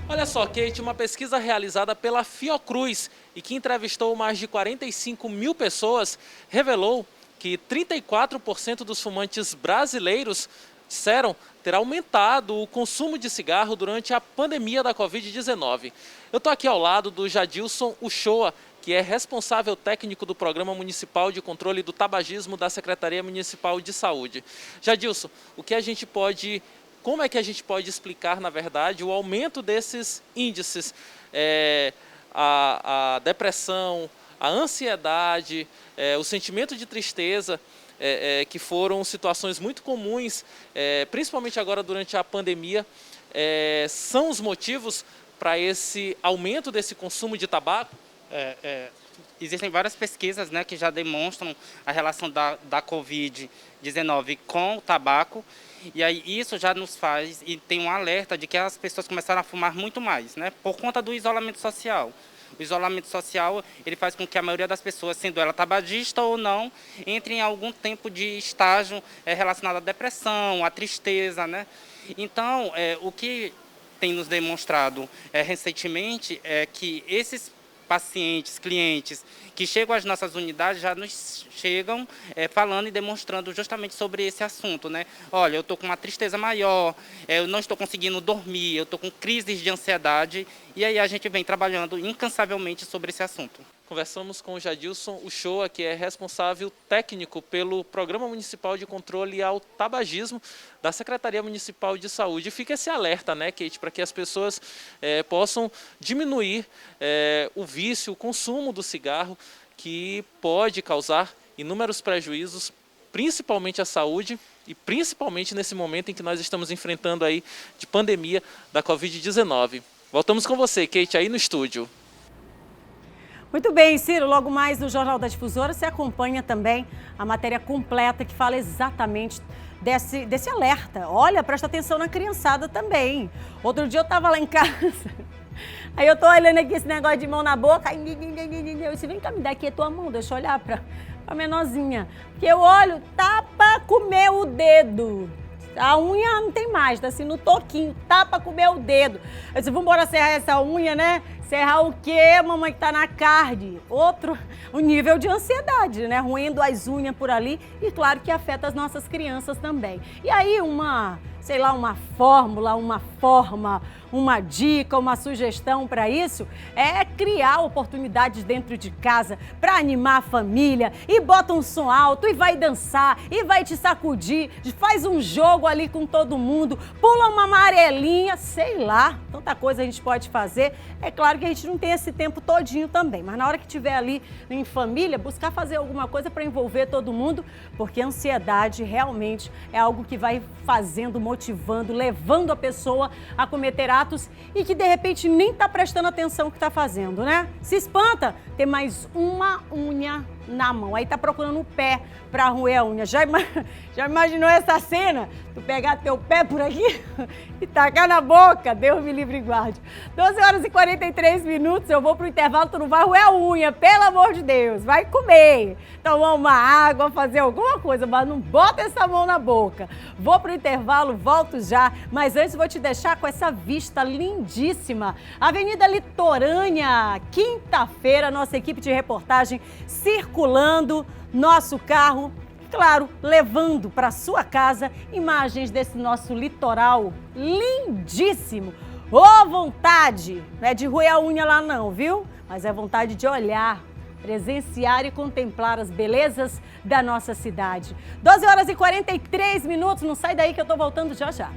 Olha só, Kate, uma pesquisa realizada pela Fiocruz e que entrevistou mais de 45 mil pessoas revelou que 34% dos fumantes brasileiros disseram ter aumentado o consumo de cigarro durante a pandemia da Covid-19. Eu estou aqui ao lado do Jadilson Uchoa, que é responsável técnico do Programa Municipal de Controle do Tabagismo da Secretaria Municipal de Saúde. Jadilson, como é que a gente pode explicar, na verdade, o aumento desses índices, a depressão, a ansiedade, o sentimento de tristeza, que foram situações muito comuns, principalmente agora durante a pandemia, são os motivos para esse aumento desse consumo de tabaco? Existem várias pesquisas, que já demonstram a relação da Covid-19 com o tabaco, e aí isso já nos faz, e tem um alerta de que as pessoas começaram a fumar muito mais, por conta do isolamento social. O isolamento social, ele faz com que a maioria das pessoas, sendo ela tabagista ou não, entre em algum tempo de estágio relacionado à depressão, à tristeza, Então, o que tem nos demonstrado recentemente é que esses pacientes, clientes que chegam às nossas unidades já nos chegam falando e demonstrando justamente sobre esse assunto, né? Olha, eu estou com uma tristeza maior, eu não estou conseguindo dormir, eu estou com crises de ansiedade, e aí a gente vem trabalhando incansavelmente sobre esse assunto. Conversamos com o Jadilson Uchoa, que é responsável técnico pelo Programa Municipal de Controle ao Tabagismo da Secretaria Municipal de Saúde. Fica esse alerta, né, Kate, para que as pessoas possam diminuir o vício, o consumo do cigarro, que pode causar inúmeros prejuízos, principalmente à saúde e principalmente nesse momento em que nós estamos enfrentando aí de pandemia da Covid-19. Voltamos com você, Kate, aí no estúdio. Muito bem, Ciro, logo mais no Jornal da Difusora você acompanha também a matéria completa que fala exatamente desse alerta. Olha, presta atenção na criançada também. Outro dia eu estava lá em casa, aí eu tô olhando aqui esse negócio de mão na boca, aí eu disse, vem cá, me dá aqui a tua mão, deixa eu olhar pra menorzinha. Porque eu olho, tá pra comer o dedo. A unha não tem mais, tá assim no toquinho, tá pra comer o dedo. Eu disse, vamos embora serrar essa unha, né? Serrar o quê, mamãe, que tá na carne? O nível de ansiedade, né? Roendo as unhas por ali e claro que afeta as nossas crianças também. E aí uma fórmula, uma forma, uma dica, uma sugestão para isso é criar oportunidades dentro de casa para animar a família e bota um som alto e vai dançar e vai te sacudir, faz um jogo ali com todo mundo, pula uma amarelinha, sei lá, tanta coisa a gente pode fazer. É claro que a gente não tem esse tempo todinho também, mas na hora que estiver ali em família, buscar fazer alguma coisa para envolver todo mundo, porque a ansiedade realmente é algo que vai fazendo, motivando, levando a pessoa a cometer atos e que de repente nem está prestando atenção no que está fazendo, né? Se espanta ter mais uma unha na mão, aí tá procurando o pé para roer a unha. Já imaginou essa cena? Tu pegar teu pé por aqui e tacar na boca? Deus me livre e guarde. 12h43, eu vou pro intervalo, tu não vai roer a unha, pelo amor de Deus, vai comer, tomar uma água, fazer alguma coisa, mas não bota essa mão na boca. Vou pro intervalo, volto já, mas antes vou te deixar com essa vista lindíssima. Avenida Litorânea, quinta-feira, nossa equipe de reportagem circulando nosso carro, claro, levando para sua casa imagens desse nosso litoral lindíssimo. Ô, vontade, não é de roer a unha lá não, viu? Mas é vontade de olhar, presenciar e contemplar as belezas da nossa cidade. 12h43, não sai daí que eu tô voltando já já.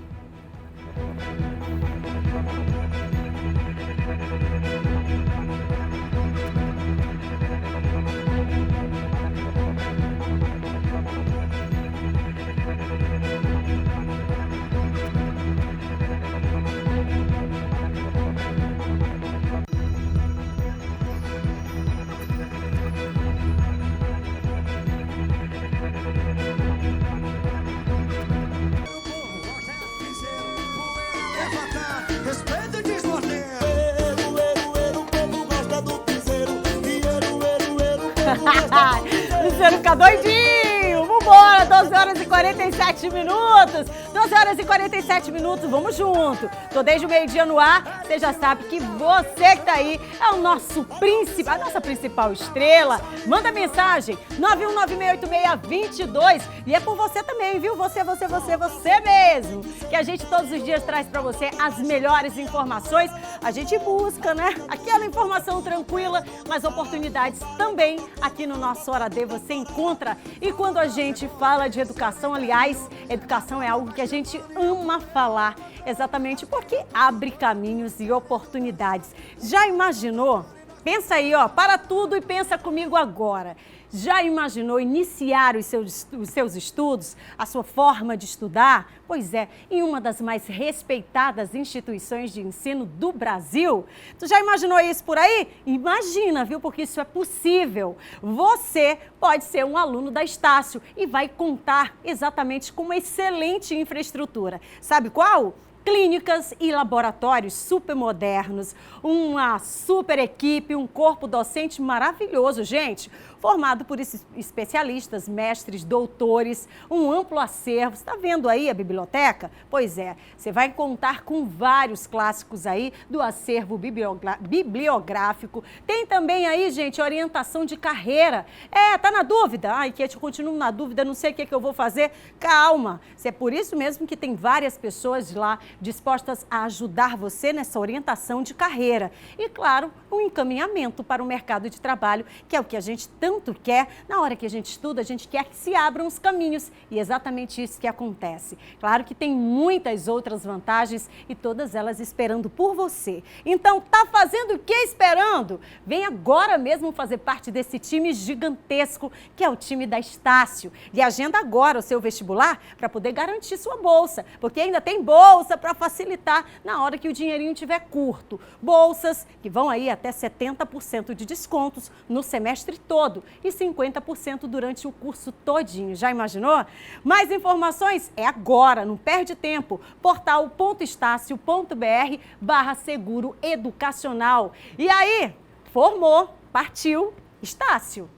Luciano fica doidinho, vambora, 12h47, 12h47, vamos junto. Tô desde o meio-dia no ar, você já sabe que você que tá aí é o nosso a nossa principal estrela. Manda mensagem, 91968622, e é por você também, viu? Você mesmo, que a gente todos os dias traz pra você as melhores informações. A gente busca, né? Aquela informação tranquila, mas oportunidades também aqui no nosso Hora D você encontra. E quando a gente fala de educação, aliás, educação é algo que a gente ama falar, exatamente porque abre caminhos e oportunidades. Já imaginou? Pensa aí, ó, para tudo e pensa comigo agora. Já imaginou iniciar os seus estudos, a sua forma de estudar? Pois é, em uma das mais respeitadas instituições de ensino do Brasil. Tu já imaginou isso por aí? Imagina, viu? Porque isso é possível. Você pode ser um aluno da Estácio e vai contar exatamente com uma excelente infraestrutura. Sabe qual? clínicas e laboratórios super modernos, uma super equipe, um corpo docente maravilhoso, gente, formado por especialistas, mestres, doutores, um amplo acervo. Você está vendo aí a biblioteca? Pois é, você vai contar com vários clássicos aí do acervo bibliográfico. Tem também aí, gente, orientação de carreira. Tá na dúvida? Ai, Kate, eu continuo na dúvida, não sei o que eu vou fazer. Calma, é por isso mesmo que tem várias pessoas lá dispostas a ajudar você nessa orientação de carreira. E, claro, um encaminhamento para o mercado de trabalho, que é o que a gente tanto quer. Na hora que a gente estuda, a gente quer que se abram os caminhos. E é exatamente isso que acontece. Claro que tem muitas outras vantagens e todas elas esperando por você. Então, tá fazendo o que esperando? Vem agora mesmo fazer parte desse time gigantesco, que é o time da Estácio. E agenda agora o seu vestibular para poder garantir sua bolsa, porque ainda tem bolsa para facilitar na hora que o dinheirinho estiver curto. Bolsas que vão aí até 70% de descontos no semestre todo e 50% durante o curso todinho. Já imaginou? Mais informações é agora, não perde tempo. portal.estácio.br/seguro educacional. E aí, formou, partiu, Estácio.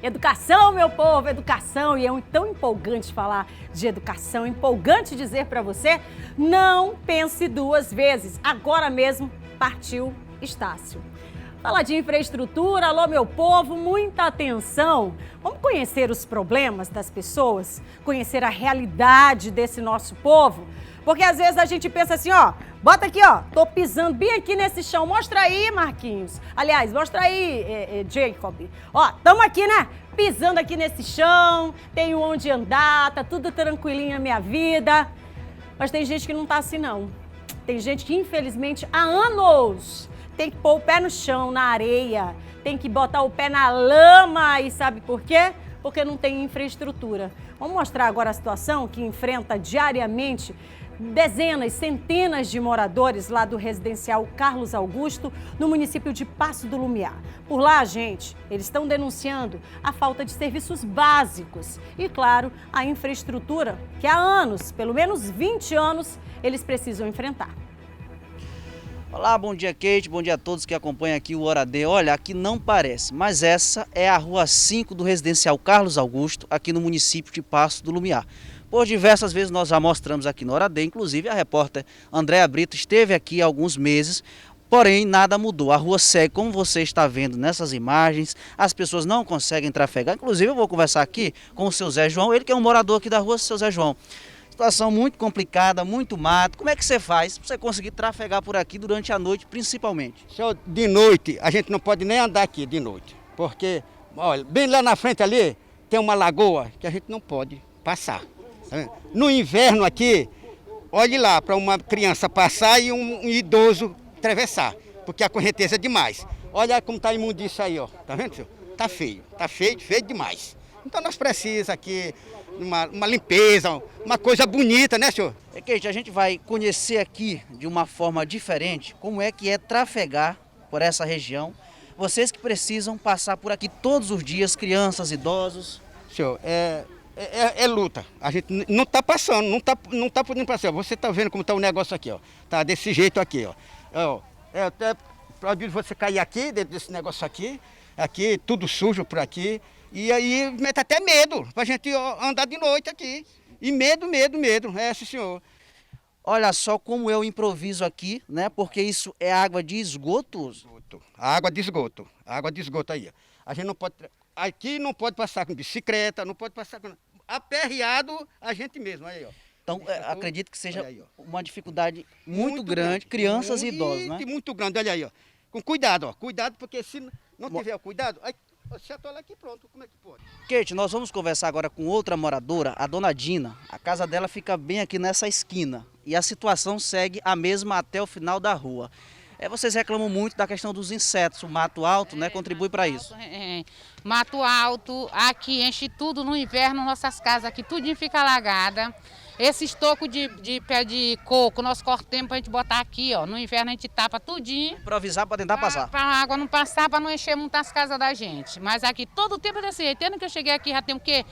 Educação, meu povo, educação. E é tão empolgante falar de educação, empolgante dizer para você, não pense duas vezes. Agora mesmo, partiu Estácio. Fala de infraestrutura, alô meu povo, muita atenção. Vamos conhecer os problemas das pessoas, conhecer a realidade desse nosso povo. Porque às vezes a gente pensa assim, ó, bota aqui, ó, tô pisando bem aqui nesse chão. Mostra aí, Marquinhos. Aliás, mostra aí, Jacob. Ó, tamo aqui, né? Pisando aqui nesse chão, tenho onde andar, tá tudo tranquilinho na minha vida. Mas tem gente que não tá assim, não. Tem gente que, infelizmente, há anos tem que pôr o pé no chão, na areia, tem que botar o pé na lama. E sabe por quê? Porque não tem infraestrutura. Vamos mostrar agora a situação que enfrenta diariamente dezenas, centenas de moradores lá do residencial Carlos Augusto, no município de Passo do Lumiar. Por lá, gente, eles estão denunciando a falta de serviços básicos e, claro, a infraestrutura que há anos, pelo menos 20 anos, eles precisam enfrentar. Olá, bom dia, Kate, bom dia a todos que acompanham aqui o Hora D. Olha, aqui não parece, mas essa é a rua 5 do residencial Carlos Augusto, aqui no município de Passo do Lumiar. Por diversas vezes nós já mostramos aqui no Hora D, inclusive a repórter Andréa Brito esteve aqui há alguns meses, porém nada mudou. A rua segue como você está vendo nessas imagens, as pessoas não conseguem trafegar. Inclusive eu vou conversar aqui com o seu Zé João, ele que é um morador aqui da rua, seu Zé João. Situação muito complicada, muito mato. Como é que você faz para você conseguir trafegar por aqui durante a noite, principalmente? Senhor, de noite, a gente não pode nem andar aqui de noite, porque, olha, bem lá na frente ali, tem uma lagoa que a gente não pode passar. No inverno aqui, olhe lá, para uma criança passar e um idoso atravessar, porque a correnteza é demais. Olha como está imundício aí, ó. Tá vendo, senhor? Tá feio, feio demais. Então nós precisamos aqui uma limpeza, uma coisa bonita, né, senhor? Kate, a gente vai conhecer aqui de uma forma diferente como é que é trafegar por essa região. Vocês que precisam passar por aqui todos os dias, crianças, idosos. Senhor, é luta. A gente não está passando, não tá podendo passar. Você está vendo como está o negócio aqui, ó. Tá desse jeito aqui, ó. Até pode você cair aqui, dentro desse negócio aqui, tudo sujo por aqui. E aí mete até medo pra gente andar de noite aqui. E medo, sim, senhor. Olha só como eu improviso aqui, né? Porque isso é água de esgoto. Água de esgoto aí. A gente não pode... Aqui não pode passar com bicicleta, não pode passar com... Aperreado a gente mesmo, aí, ó. Então, acredito que seja uma dificuldade muito grande, crianças e idosos, né? Muito grande, olha aí, ó. Com cuidado, ó. Cuidado, porque se não tiver cuidado... Aí, você atola aqui, pronto, como é que pode? Kate, nós vamos conversar agora com outra moradora, a dona Dina. A casa dela fica bem aqui nessa esquina e a situação segue a mesma até o final da rua. Vocês reclamam muito da questão dos insetos, o mato alto, né, contribui para isso. Mato alto, aqui enche tudo no inverno, nossas casas aqui tudinho fica alagada. Esse estoco de pé de coco, nós cortamos pra gente botar aqui, ó. No inverno a gente tapa tudinho. Improvisar para tentar passar. Para a água não passar, para não encher muitas casas da gente. Mas aqui todo o tempo é desse jeito. Desde que eu cheguei aqui já tem o quê?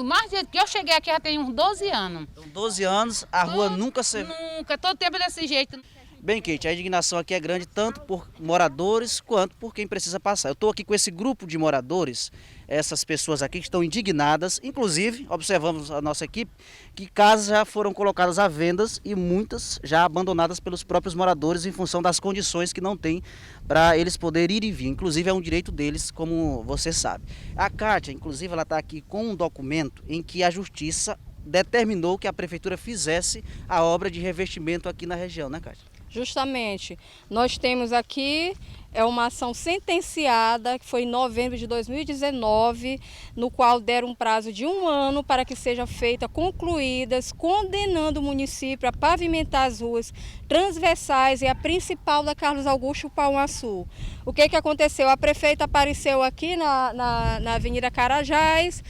Mais de que eu cheguei aqui já tem uns 12 anos. Então, 12 anos, a rua nunca se... Nunca, todo tempo é desse jeito. Bem, Kate, a indignação aqui é grande tanto por moradores quanto por quem precisa passar. Eu estou aqui com esse grupo de moradores, essas pessoas aqui que estão indignadas, inclusive, observamos a nossa equipe, que casas já foram colocadas à venda e muitas já abandonadas pelos próprios moradores em função das condições que não têm para eles poderem ir e vir. Inclusive é um direito deles, como você sabe. A Kátia, inclusive, ela está aqui com um documento em que a Justiça determinou que a Prefeitura fizesse a obra de revestimento aqui na região, né, Kátia? Justamente, nós temos aqui uma ação sentenciada, que foi em novembro de 2019, no qual deram um prazo de 1 ano para que sejam feitas, concluídas, condenando o município a pavimentar as ruas transversais e a principal da Carlos Augusto Pauaçu. O que aconteceu? A prefeita apareceu aqui na Avenida Carajás,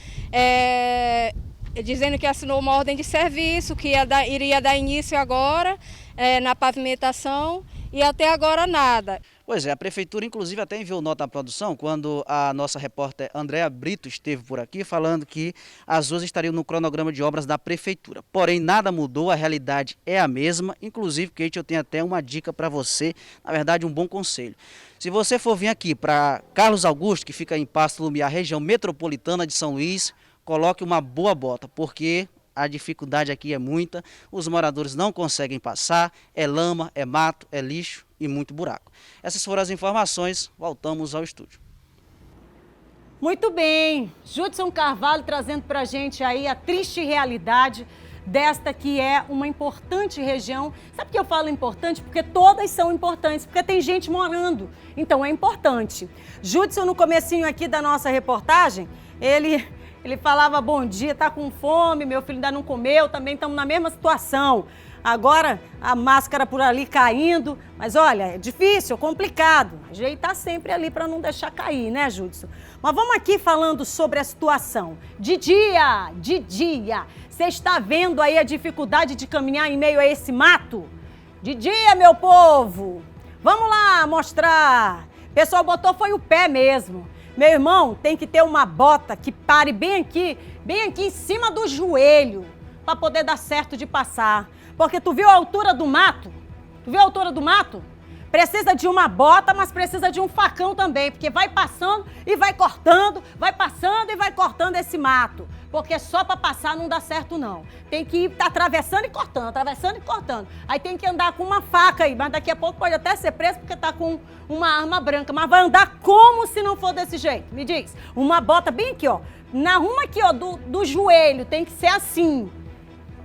dizendo que assinou uma ordem de serviço, que iria dar início agora na pavimentação e até agora nada. Pois é, a Prefeitura inclusive até enviou nota à produção quando a nossa repórter Andréa Brito esteve por aqui falando que as ruas estariam no cronograma de obras da Prefeitura. Porém, nada mudou, a realidade é a mesma. Inclusive, Kate, eu tenho até uma dica para você, na verdade um bom conselho. Se você for vir aqui para Carlos Augusto, que fica em Pasto Lumiar, região metropolitana de São Luís, coloque uma boa bota, porque a dificuldade aqui é muita, os moradores não conseguem passar, é lama, é mato, é lixo e muito buraco. Essas foram as informações, voltamos ao estúdio. Muito bem, Judson Carvalho trazendo para a gente aí a triste realidade desta que é uma importante região. Sabe por que eu falo importante? Porque todas são importantes, porque tem gente morando, então é importante. Judson, no comecinho aqui da nossa reportagem, ele falava bom dia, tá com fome, meu filho ainda não comeu, também estamos na mesma situação. Agora a máscara por ali caindo, mas olha, é difícil, complicado. Ajeitar sempre ali para não deixar cair, né, Judson? Mas vamos aqui falando sobre a situação. De dia, você está vendo aí a dificuldade de caminhar em meio a esse mato? De dia, meu povo! Vamos lá mostrar. O pessoal botou foi o pé mesmo. Meu irmão, tem que ter uma bota que pare bem aqui em cima do joelho, para poder dar certo de passar. Porque tu viu a altura do mato? Precisa de uma bota, mas precisa de um facão também, porque vai passando e vai cortando, esse mato. Porque só para passar não dá certo não. Tem que ir atravessando e cortando. Aí tem que andar com uma faca aí, mas daqui a pouco pode até ser preso porque tá com uma arma branca. Mas vai andar como se não for desse jeito? Me diz. Uma bota bem aqui, ó. Na ruma aqui, ó, do joelho, tem que ser assim.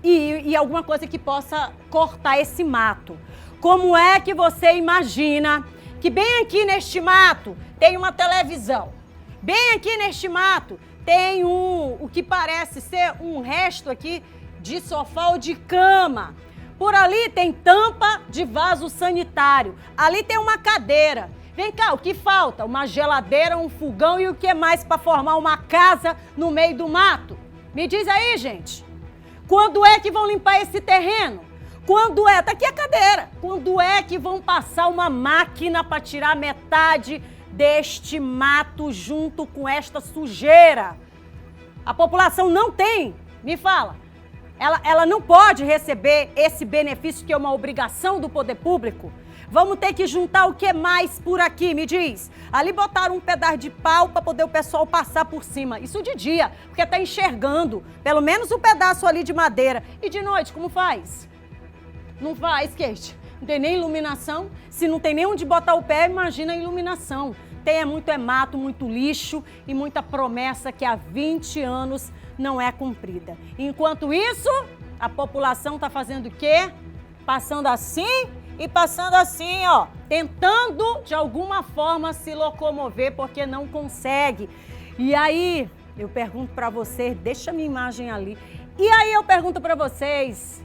E alguma coisa que possa cortar esse mato. Como é que você imagina que bem aqui neste mato tem uma televisão? Bem aqui neste mato tem o que parece ser um resto aqui de sofá ou de cama. Por ali tem tampa de vaso sanitário. Ali tem uma cadeira. Vem cá, o que falta? Uma geladeira, um fogão e o que mais para formar uma casa no meio do mato? Me diz aí, gente. Quando é que vão limpar esse terreno? Tá aqui a cadeira. Quando é que vão passar uma máquina para tirar metade deste mato junto com esta sujeira? A população não tem, me fala, ela não pode receber esse benefício que é uma obrigação do poder público? Vamos ter que juntar o que mais por aqui, me diz? Ali botaram um pedaço de pau para poder o pessoal passar por cima. Isso de dia, porque tá enxergando, pelo menos um pedaço ali de madeira. E de noite, como faz? Não faz, Kate. Não tem nem iluminação. Se não tem nem onde botar o pé, imagina a iluminação. Tem muito mato, muito lixo e muita promessa que há 20 anos não é cumprida. Enquanto isso, a população está fazendo o quê? Passando assim e passando assim, ó. Tentando, de alguma forma, se locomover porque não consegue. E aí, eu pergunto para vocês, deixa a minha imagem ali. E aí eu pergunto para vocês...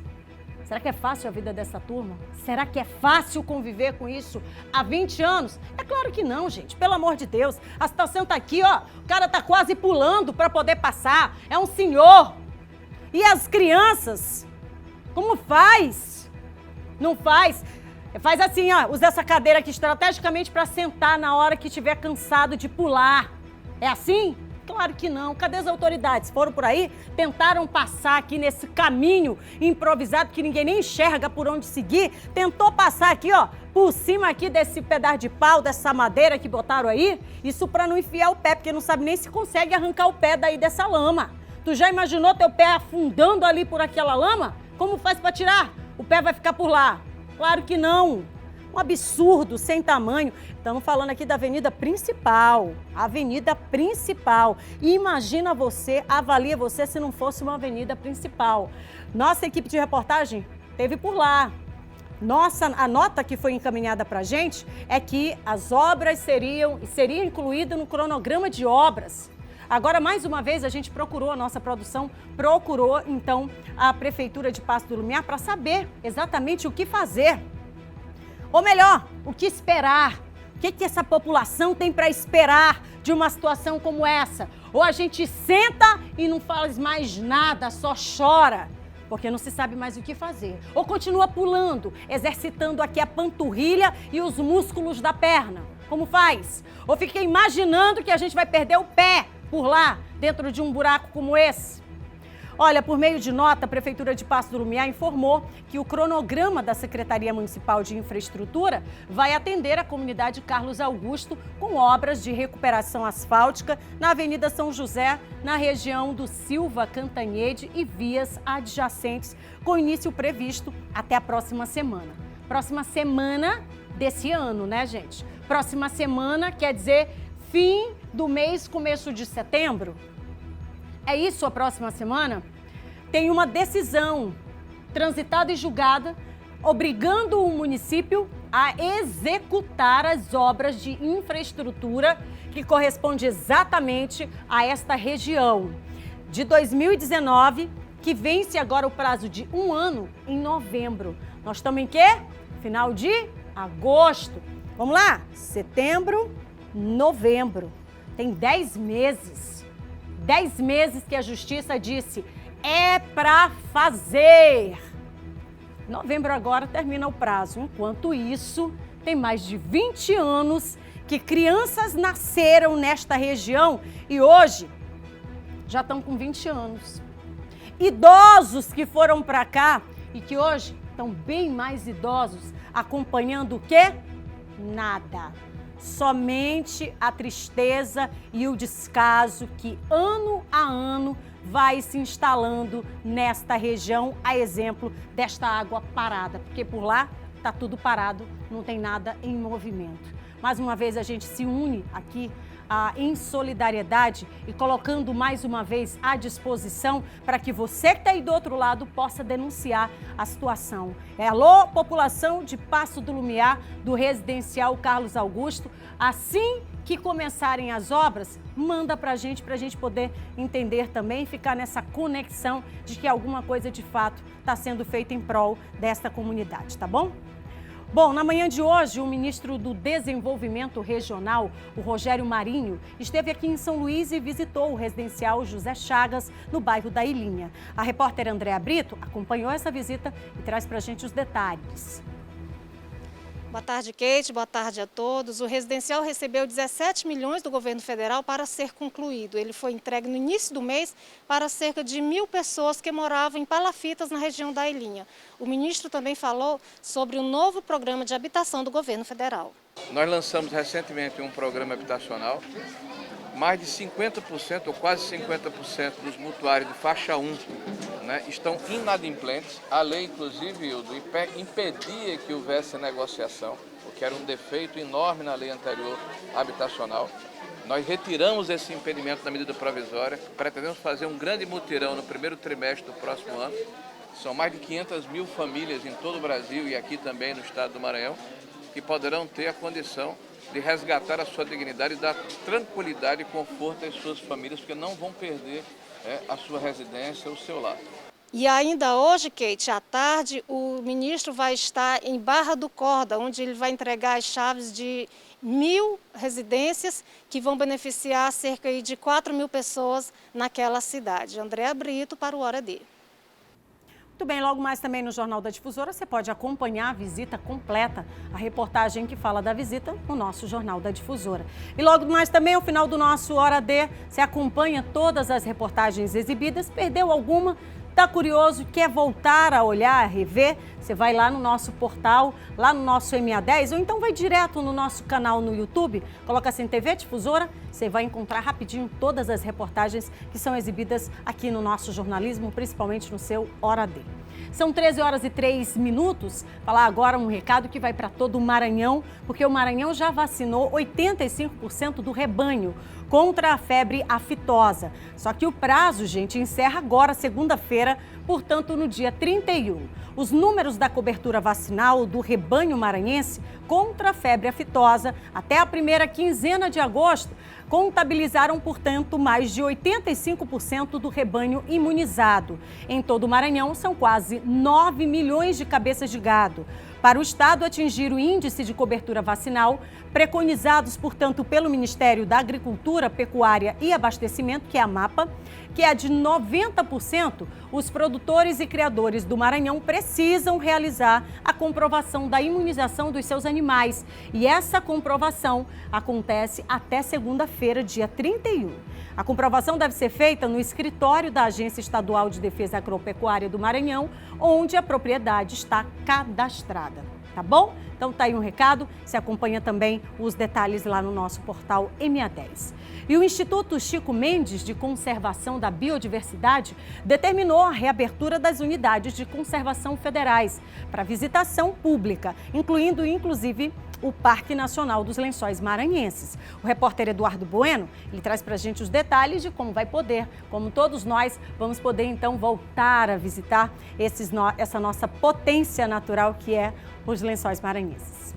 Será que é fácil a vida dessa turma? Será que é fácil conviver com isso há 20 anos? É claro que não, gente. Pelo amor de Deus. A situação tá aqui, ó. O cara tá quase pulando para poder passar. É um senhor. E as crianças? Como faz? Não faz? Faz assim, ó, usa essa cadeira aqui estrategicamente para sentar na hora que estiver cansado de pular. É assim? Claro que não. Cadê as autoridades? Foram por aí, tentaram passar aqui nesse caminho improvisado que ninguém nem enxerga por onde seguir. Tentou passar aqui, ó, por cima aqui desse pedaço de pau, dessa madeira que botaram aí. Isso para não enfiar o pé, porque não sabe nem se consegue arrancar o pé daí dessa lama. Tu já imaginou teu pé afundando ali por aquela lama? Como faz para tirar? O pé vai ficar por lá? Claro que não. Um absurdo, sem tamanho. Estamos falando aqui da avenida principal. Avenida principal. E imagina você, avalia você se não fosse uma avenida principal. Nossa equipe de reportagem esteve por lá. A nota que foi encaminhada para a gente é que as obras seriam incluídas no cronograma de obras. Agora, mais uma vez, a nossa produção procurou, então, a Prefeitura de Passo do Lumiar para saber exatamente o que fazer. Ou melhor, o que esperar? O que essa população tem para esperar de uma situação como essa? Ou a gente senta e não faz mais nada, só chora, porque não se sabe mais o que fazer. Ou continua pulando, exercitando aqui a panturrilha e os músculos da perna. Como faz? Ou fica imaginando que a gente vai perder o pé por lá, dentro de um buraco como esse? Olha, por meio de nota, a Prefeitura de Passo do Lumiar informou que o cronograma da Secretaria Municipal de Infraestrutura vai atender a comunidade Carlos Augusto com obras de recuperação asfáltica na Avenida São José, na região do Silva Cantanhede e vias adjacentes, com início previsto até a próxima semana. Próxima semana desse ano, né, gente? Próxima semana quer dizer fim do mês, começo de setembro. É isso a próxima semana? Tem uma decisão transitada e julgada, obrigando o município a executar as obras de infraestrutura que corresponde exatamente a esta região. De 2019, que vence agora o prazo de 1 ano em novembro. Nós estamos em quê? Final de agosto. Vamos lá? Setembro, novembro. Tem 10 meses. 10 meses que a Justiça disse, é para fazer. Novembro agora termina o prazo. Enquanto isso, tem mais de 20 anos que crianças nasceram nesta região e hoje já estão com 20 anos. Idosos que foram para cá e que hoje estão bem mais idosos, acompanhando o quê? Nada. Somente a tristeza e o descaso que ano a ano vai se instalando nesta região, a exemplo desta água parada, porque por lá está tudo parado, não tem nada em movimento. Mais uma vez a gente se une aqui em solidariedade e colocando mais uma vez à disposição para que você que está aí do outro lado possa denunciar a situação. Alô, população de Passo do Lumiar, do residencial Carlos Augusto, assim que começarem as obras, manda para a gente poder entender também e ficar nessa conexão de que alguma coisa de fato está sendo feita em prol desta comunidade, tá bom? Bom, na manhã de hoje, o ministro do Desenvolvimento Regional, o Rogério Marinho, esteve aqui em São Luís e visitou o residencial José Chagas, no bairro da Ilhinha. A repórter Andréa Brito acompanhou essa visita e traz para a gente os detalhes. Boa tarde, Kate. Boa tarde a todos. O residencial recebeu 17 milhões do governo federal para ser concluído. Ele foi entregue no início do mês para cerca de 1.000 pessoas que moravam em palafitas na região da Ilhinha. O ministro também falou sobre o novo programa de habitação do governo federal. Nós lançamos recentemente um programa habitacional. Mais de 50% ou quase 50% dos mutuários de faixa 1 estão inadimplentes. A lei, inclusive, impedia que houvesse negociação, o que era um defeito enorme na lei anterior habitacional. Nós retiramos esse impedimento da medida provisória, pretendemos fazer um grande mutirão no primeiro trimestre do próximo ano. São mais de 500 mil famílias em todo o Brasil e aqui também no estado do Maranhão, que poderão ter a condição de resgatar a sua dignidade e dar tranquilidade e conforto às suas famílias, porque não vão perder a sua residência, o seu lar. E ainda hoje, Kate, à tarde, o ministro vai estar em Barra do Corda, onde ele vai entregar as chaves de 1.000 residências que vão beneficiar cerca de 4.000 pessoas naquela cidade. Andréa Brito para o Hora D. Muito bem, logo mais também no Jornal da Difusora você pode acompanhar a visita completa, a reportagem que fala da visita no nosso Jornal da Difusora. E logo mais também, ao final do nosso Hora D, você acompanha todas as reportagens exibidas. Perdeu alguma? Está curioso, quer voltar a olhar, a rever? Você vai lá no nosso portal, lá no nosso MA10, ou então vai direto no nosso canal no YouTube, coloca assim TV Difusora, você vai encontrar rapidinho todas as reportagens que são exibidas aqui no nosso jornalismo, principalmente no seu Hora D. São 13h03. Falar agora um recado que vai para todo o Maranhão, porque o Maranhão já vacinou 85% do rebanho contra a febre aftosa. Só que o prazo, gente, encerra agora, segunda-feira, portanto, no dia 31. Os números da cobertura vacinal do rebanho maranhense contra a febre aftosa até a primeira quinzena de agosto contabilizaram, portanto, mais de 85% do rebanho imunizado. Em todo o Maranhão, são quase 9 milhões de cabeças de gado. Para o Estado atingir o índice de cobertura vacinal, preconizados, portanto, pelo Ministério da Agricultura, Pecuária e Abastecimento, que é a MAPA, que é de 90%, os produtores e criadores do Maranhão precisam realizar a comprovação da imunização dos seus animais. E essa comprovação acontece até segunda-feira, dia 31. A comprovação deve ser feita no escritório da Agência Estadual de Defesa Agropecuária do Maranhão, onde a propriedade está cadastrada. Tá bom? Então tá aí um recado, você acompanha também os detalhes lá no nosso portal MA10. E o Instituto Chico Mendes de Conservação da Biodiversidade determinou a reabertura das unidades de conservação federais para visitação pública, incluindo inclusive o Parque Nacional dos Lençóis Maranhenses. O repórter Eduardo Bueno, ele traz para a gente os detalhes de como vai poder, como todos nós, vamos poder então voltar a visitar essa nossa potência natural que é os Lençóis Maranhenses.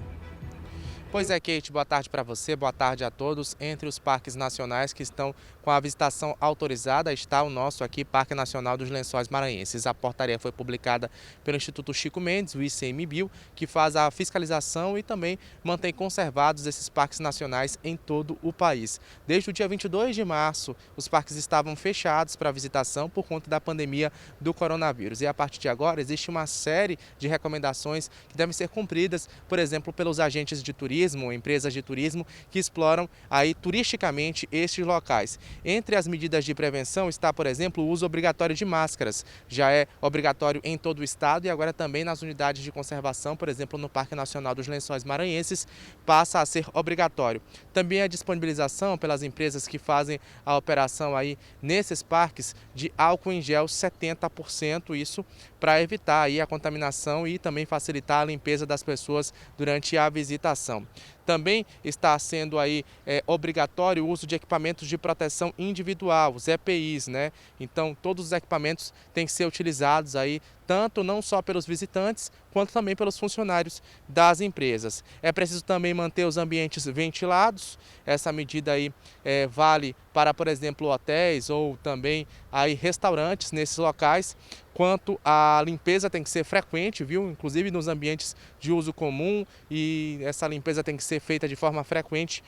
Pois é, Kate, boa tarde para você, boa tarde a todos. Entre os parques nacionais que estão com a visitação autorizada está o nosso aqui, Parque Nacional dos Lençóis Maranhenses. A portaria foi publicada pelo Instituto Chico Mendes, o ICMBio, que faz a fiscalização e também mantém conservados esses parques nacionais em todo o país. Desde o dia 22 de março, os parques estavam fechados para visitação por conta da pandemia do coronavírus. E a partir de agora, existe uma série de recomendações que devem ser cumpridas, por exemplo, pelos agentes de turismo, empresas de turismo que exploram aí turisticamente estes locais. Entre as medidas de prevenção está, por exemplo, o uso obrigatório de máscaras. Já é obrigatório em todo o estado e agora também nas unidades de conservação, por exemplo, no Parque Nacional dos Lençóis Maranhenses, passa a ser obrigatório. Também a disponibilização pelas empresas que fazem a operação aí nesses parques de álcool em gel 70%, isso para evitar aí a contaminação e também facilitar a limpeza das pessoas durante a visitação. Também está sendo aí obrigatório o uso de equipamentos de proteção individual, os EPIs, né? Então, todos os equipamentos têm que ser utilizados aí, tanto não só pelos visitantes, quanto também pelos funcionários das empresas. É preciso também manter os ambientes ventilados. Essa medida aí vale para, por exemplo, hotéis ou também aí restaurantes nesses locais. Quanto à limpeza tem que ser frequente, viu? Inclusive nos ambientes de uso comum, e essa limpeza tem que ser feita de forma frequente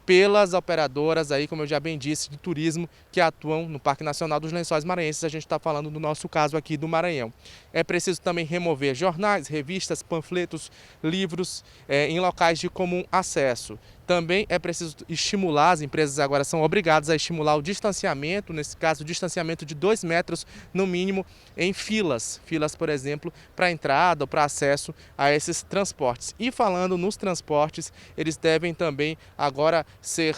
pelas operadoras aí, como eu já bem disse, de turismo que atuam no Parque Nacional dos Lençóis Maranhenses. A gente está falando do nosso caso aqui do Maranhão. É preciso também remover jornais, revistas, panfletos, livros em locais de comum acesso. Também é preciso estimular, as empresas agora são obrigadas a estimular o distanciamento, nesse caso o distanciamento de 2 metros no mínimo em filas, por exemplo, para entrada ou para acesso a esses transportes. E falando nos transportes, eles devem também agora ser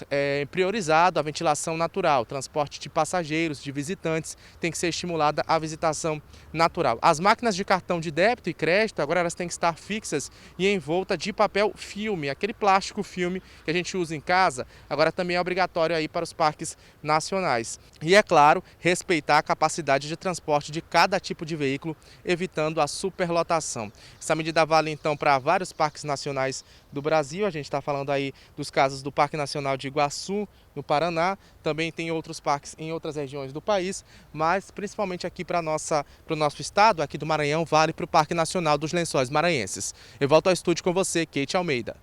priorizado a ventilação natural, transporte de passageiros, de visitantes, tem que ser estimulada a visitação natural. As máquinas de cartão de débito e crédito agora elas têm que estar fixas e envolta de papel filme, aquele plástico filme que a gente usa em casa, agora também é obrigatório aí para os parques nacionais. E é claro, respeitar a capacidade de transporte de cada tipo de veículo, evitando a superlotação. Essa medida vale então para vários parques nacionais do Brasil. A gente está falando aí dos casos do Parque Nacional de Iguaçu, no Paraná, também tem outros parques em outras regiões do país, mas principalmente aqui para o nosso estado, aqui do Maranhão, vale para o Parque Nacional dos Lençóis Maranhenses. Eu volto ao estúdio com você, Kate Almeida.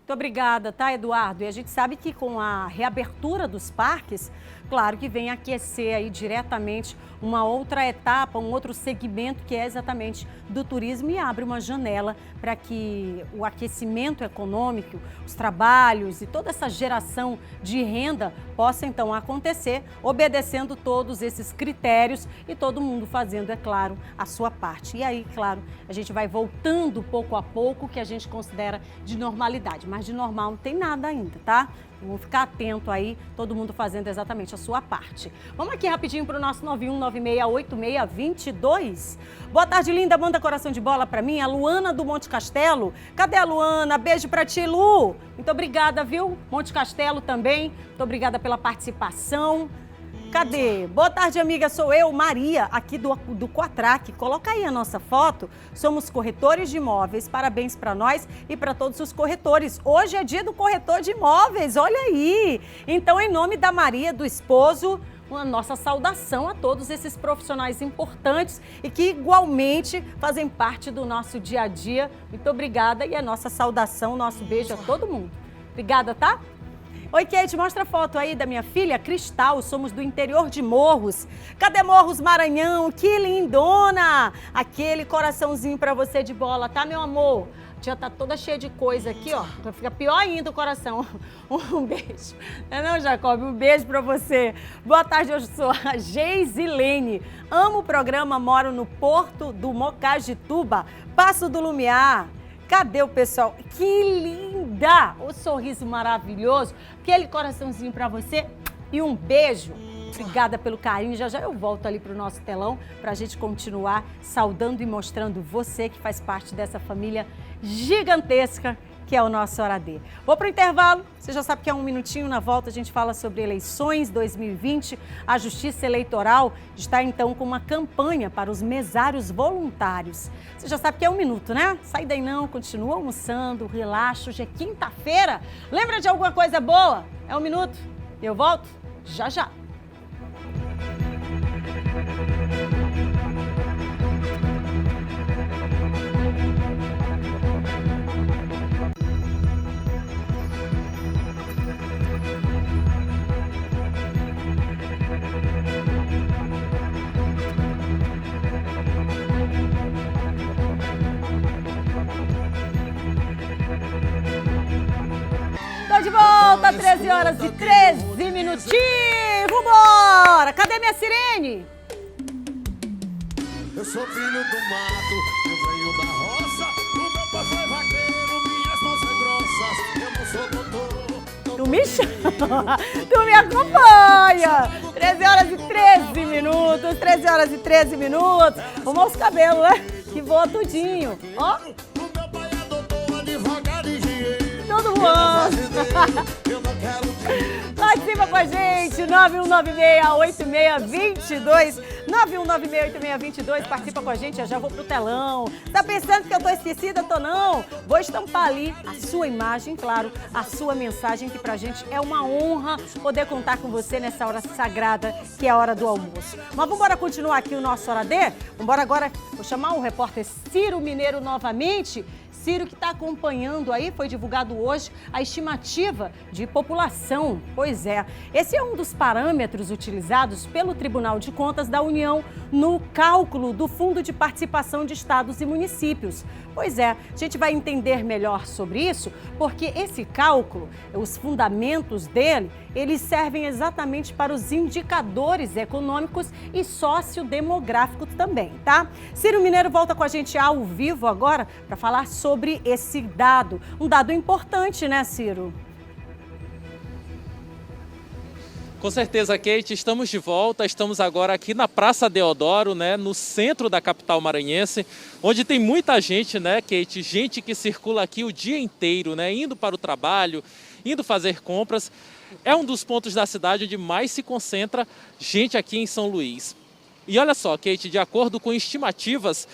Muito obrigada, tá, Eduardo? E a gente sabe que com a reabertura dos parques, claro que vem aquecer aí diretamente uma outra etapa, um outro segmento que é exatamente do turismo e abre uma janela para que o aquecimento econômico, os trabalhos e toda essa geração de renda possa então acontecer, obedecendo todos esses critérios e todo mundo fazendo, é claro, a sua parte. E aí, claro, a gente vai voltando pouco a pouco, que a gente considera de normalidade, mas de normal não tem nada ainda, tá? Vamos ficar atento aí, todo mundo fazendo exatamente a sua parte. Vamos aqui rapidinho para o nosso 91968622. Boa tarde, linda. Manda coração de bola para mim, a Luana do Monte Castelo. Cadê a Luana? Beijo para ti, Lu. Muito obrigada, viu? Monte Castelo também. Muito obrigada pela participação. Cadê? Boa tarde, amiga. Sou eu, Maria, aqui do Quatrac. Coloca aí a nossa foto. Somos corretores de imóveis. Parabéns para nós e para todos os corretores. Hoje é dia do corretor de imóveis. Olha aí. Então, em nome da Maria, do esposo, uma nossa saudação a todos esses profissionais importantes e que igualmente fazem parte do nosso dia a dia. Muito obrigada e a nossa saudação, nosso beijo a todo mundo. Obrigada, tá? Oi, Kate, mostra a foto aí da minha filha, Cristal. Somos do interior de Morros. Cadê Morros, Maranhão? Que lindona! Aquele coraçãozinho pra você de bola, tá, meu amor? A tia tá toda cheia de coisa aqui, ó. Então fica pior ainda o coração. Um beijo. Não, Jacob, um beijo pra você. Boa tarde, eu sou a Geisilene. Amo o programa, moro no Porto do Mocajituba, Passo do Lumiar. Cadê o pessoal? Que linda! O sorriso maravilhoso. Aquele coraçãozinho pra você e um beijo. Obrigada pelo carinho. Já já eu volto ali pro nosso telão pra gente continuar saudando e mostrando você que faz parte dessa família gigantesca que é o nosso Hora D. Vou pro intervalo. Você já sabe que é um minutinho. Na volta a gente fala sobre eleições 2020. A Justiça Eleitoral está então com uma campanha para os mesários voluntários. Você já sabe que é um minuto, né? Sai daí não, continua almoçando, relaxa. Hoje é quinta-feira. Lembra de alguma coisa boa? É um minuto. Eu volto já já. De volta, 13 horas e 13 minutinhos. Vambora! Cadê minha sirene? Eu sou filho do mato, eu venho da roça. O meu pai foi vaqueiro, minhas mãos são grossas. Eu não sou doutor. Tu me chama, tu me acompanha. 13 horas e 13 minutos, 13 horas e 13 minutos. Vamos aos cabelos, né? Que voa tudinho. Ó. Tudo voando. Participa com a gente, 91968622. 91968622. Participa com a gente, eu já vou pro telão. Tá pensando que eu tô esquecida? Tô não. Vou estampar ali a sua imagem, claro, a sua mensagem, que pra gente é uma honra poder contar com você nessa hora sagrada, que é a hora do almoço. Mas vamos embora continuar aqui o nosso Hora D? Vamos embora agora, vou chamar o repórter Ciro Mineiro novamente. Ciro, que está acompanhando aí, foi divulgado hoje a estimativa de população. Pois é, esse é um dos parâmetros utilizados pelo Tribunal de Contas da União no cálculo do Fundo de Participação de Estados e Municípios. Pois é, a gente vai entender melhor sobre isso, porque esse cálculo, os fundamentos dele, eles servem exatamente para os indicadores econômicos e sociodemográficos também, tá? Ciro Mineiro volta com a gente ao vivo agora para falar sobre esse dado. Um dado importante, né, Ciro? Com certeza, Kate, estamos de volta, estamos agora aqui na Praça Deodoro, né, no centro da capital maranhense, onde tem muita gente, né, Kate, gente que circula aqui o dia inteiro, né, indo para o trabalho, indo fazer compras. É um dos pontos da cidade onde mais se concentra gente aqui em São Luís. E olha só, Kate, de acordo com estimativas,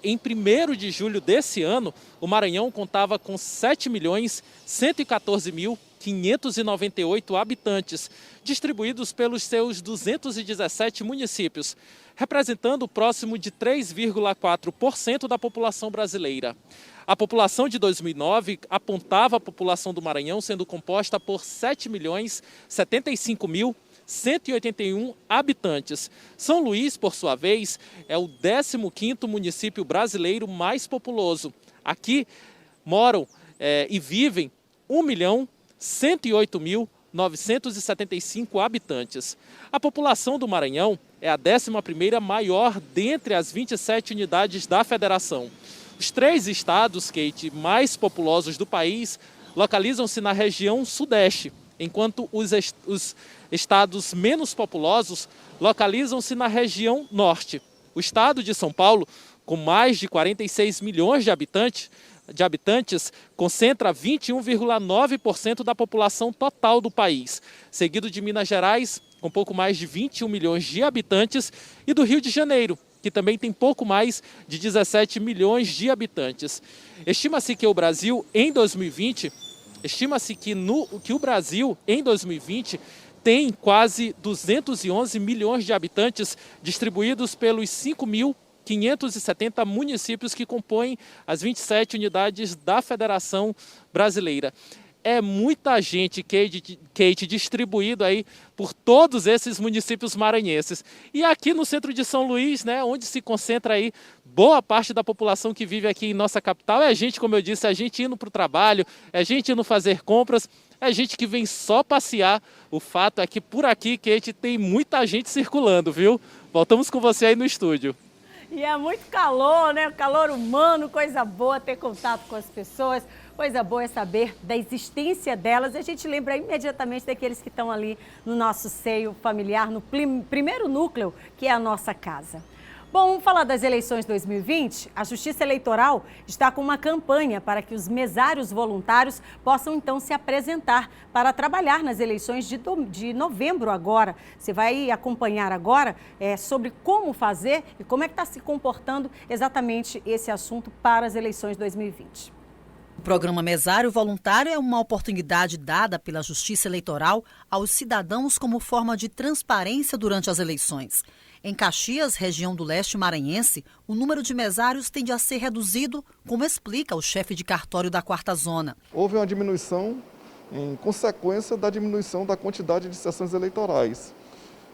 em 1º de julho desse ano, o Maranhão contava com 7.114.000 598 habitantes, distribuídos pelos seus 217 municípios, representando próximo de 3,4% da população brasileira. A população de 2009 apontava a população do Maranhão sendo composta por 7.075.181 habitantes. São Luís, por sua vez, é o 15º município brasileiro mais populoso. Aqui moram e vivem 1.108.975 habitantes. A população do Maranhão é a 11ª maior dentre as 27 unidades da federação. Os 3 estados, Kate, mais populosos do país localizam-se na região sudeste, enquanto os estados menos populosos localizam-se na região norte. O estado de São Paulo, com mais de 46 milhões de habitantes, concentra 21,9% da população total do país, seguido de Minas Gerais, com pouco mais de 21 milhões de habitantes, e do Rio de Janeiro, que também tem pouco mais de 17 milhões de habitantes. Estima-se que o Brasil, em 2020, tem quase 211 milhões de habitantes distribuídos pelos 5.570 municípios que compõem as 27 unidades da Federação Brasileira. É muita gente, Kate, distribuído aí por todos esses municípios maranhenses. E aqui no centro de São Luís, né, onde se concentra aí boa parte da população que vive aqui em nossa capital, é a gente, como eu disse, é a gente indo para o trabalho, é a gente indo fazer compras, é gente que vem só passear. O fato é que por aqui, Kate, tem muita gente circulando, viu? Voltamos com você aí no estúdio. E é muito calor, né? Calor humano, coisa boa ter contato com as pessoas. Coisa boa é saber da existência delas. E a gente lembra imediatamente daqueles que estão ali no nosso seio familiar, no primeiro núcleo, que é a nossa casa. Bom, vamos falar das eleições 2020. A Justiça Eleitoral está com uma campanha para que os mesários voluntários possam então se apresentar para trabalhar nas eleições de novembro agora. Você vai acompanhar agora sobre como fazer e como é que está se comportando exatamente esse assunto para as eleições 2020. O programa Mesário Voluntário é uma oportunidade dada pela Justiça Eleitoral aos cidadãos como forma de transparência durante as eleições. Em Caxias, região do leste maranhense, o número de mesários tende a ser reduzido, como explica o chefe de cartório da 4ª Zona. Houve uma diminuição em consequência da diminuição da quantidade de sessões eleitorais.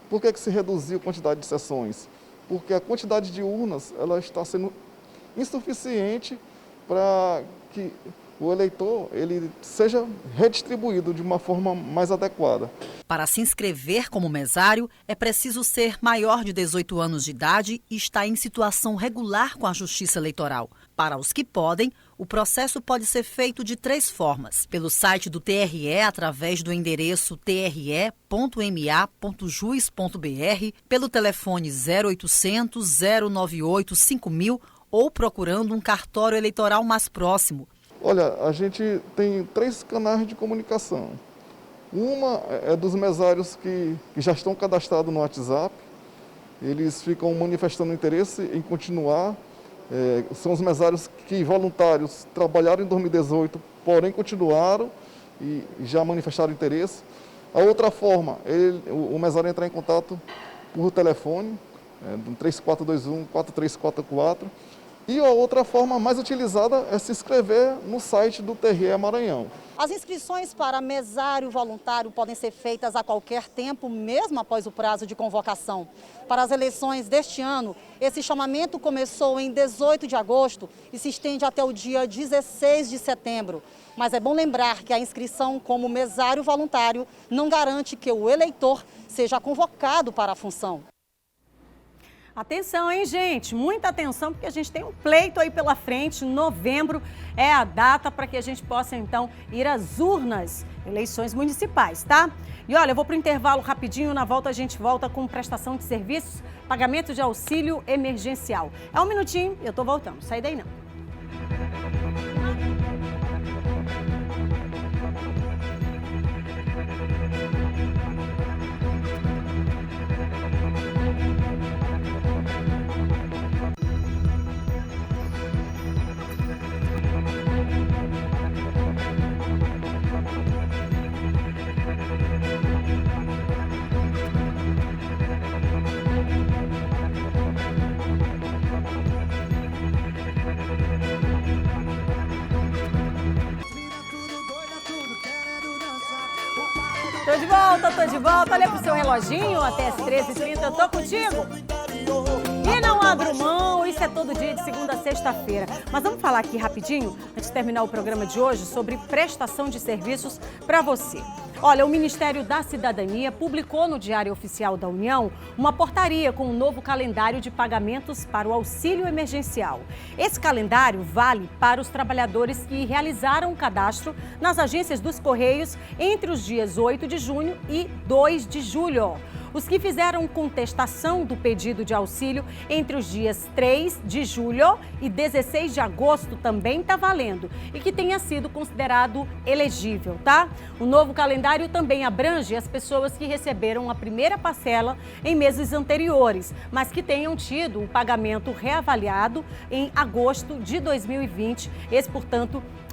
Por que se reduziu a quantidade de sessões? Porque a quantidade de urnas ela está sendo insuficiente para que o eleitor ele seja redistribuído de uma forma mais adequada. Para se inscrever como mesário, é preciso ser maior de 18 anos de idade e estar em situação regular com a Justiça Eleitoral. Para os que podem, o processo pode ser feito de 3 formas. Pelo site do TRE, através do endereço tre.ma.juiz.br, pelo telefone 0800 098 5000 ou procurando um cartório eleitoral mais próximo. Olha, a gente tem 3 canais de comunicação. Uma é dos mesários que já estão cadastrados no WhatsApp. Eles ficam manifestando interesse em continuar. São os mesários que voluntários trabalharam em 2018, porém continuaram e já manifestaram interesse. A outra forma, o mesário entrar em contato por telefone, do 3421-4344. E a outra forma mais utilizada é se inscrever no site do TRE Maranhão. As inscrições para mesário voluntário podem ser feitas a qualquer tempo, mesmo após o prazo de convocação. Para as eleições deste ano, esse chamamento começou em 18 de agosto e se estende até o dia 16 de setembro. Mas é bom lembrar que a inscrição como mesário voluntário não garante que o eleitor seja convocado para a função. Atenção, hein, gente? Muita atenção, porque a gente tem um pleito aí pela frente. Novembro é a data para que a gente possa, então, ir às urnas, eleições municipais, tá? E olha, eu vou para o intervalo rapidinho. Na volta a gente volta com prestação de serviços, pagamento de auxílio emergencial. É um minutinho e eu tô voltando. Sai daí não. Tô de volta. Olha pro seu reloginho, até as 13h30 eu tô contigo. E não abro mão, isso é todo dia de segunda a sexta-feira. Mas vamos falar aqui rapidinho, antes de terminar o programa de hoje, sobre prestação de serviços para você. Olha, o Ministério da Cidadania publicou no Diário Oficial da União uma portaria com um novo calendário de pagamentos para o auxílio emergencial. Esse calendário vale para os trabalhadores que realizaram o cadastro nas agências dos Correios entre os dias 8 de junho e 2 de julho. Os que fizeram contestação do pedido de auxílio entre os dias 3 de julho e 16 de agosto também está valendo e que tenha sido considerado elegível, tá? O novo calendário também abrange as pessoas que receberam a primeira parcela em meses anteriores, mas que tenham tido o pagamento reavaliado em agosto de 2020.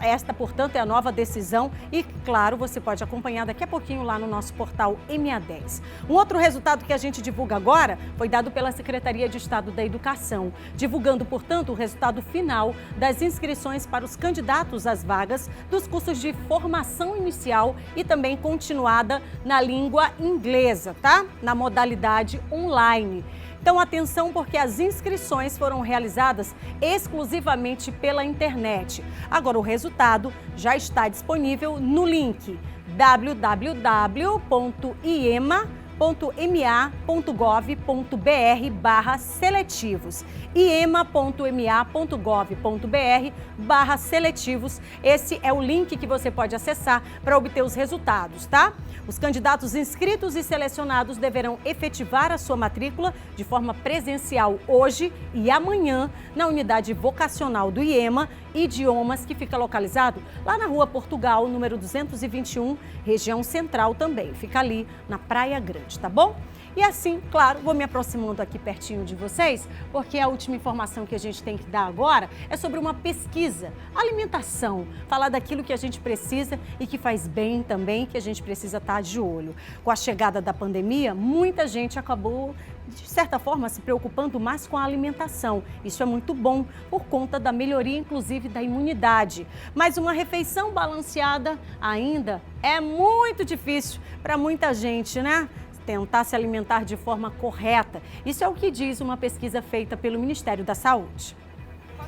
Esta, portanto, é a nova decisão e, claro, você pode acompanhar daqui a pouquinho lá no nosso portal MA10. Um outro resultado que a gente divulga agora foi dado pela Secretaria de Estado da Educação, divulgando, portanto, o resultado final das inscrições para os candidatos às vagas dos cursos de formação inicial e também continuada na língua inglesa, tá? Na modalidade online. Então, atenção, porque as inscrições foram realizadas exclusivamente pela internet. Agora, o resultado já está disponível no link www.iema.ma.gov.br/seletivos. iema.ma.gov.br/seletivos. Esse é o link que você pode acessar para obter os resultados, tá? Os candidatos inscritos e selecionados deverão efetivar a sua matrícula de forma presencial hoje e amanhã na unidade vocacional do IEMA Idiomas, que fica localizado lá na Rua Portugal, número 221, região central também. Fica ali na Praia Grande, tá bom? E assim, claro, vou me aproximando aqui pertinho de vocês, porque a última informação que a gente tem que dar agora é sobre uma pesquisa, alimentação, falar daquilo que a gente precisa e que faz bem também, que a gente precisa estar de olho. Com a chegada da pandemia, muita gente acabou, de certa forma, se preocupando mais com a alimentação. Isso é muito bom, por conta da melhoria, inclusive, da imunidade. Mas uma refeição balanceada ainda é muito difícil para muita gente, né? Tentar se alimentar de forma correta. Isso é o que diz uma pesquisa feita pelo Ministério da Saúde.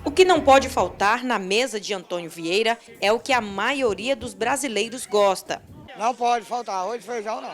O que não pode faltar na mesa de Antônio Vieira é o que a maioria dos brasileiros gosta. Não pode faltar arroz e feijão, não.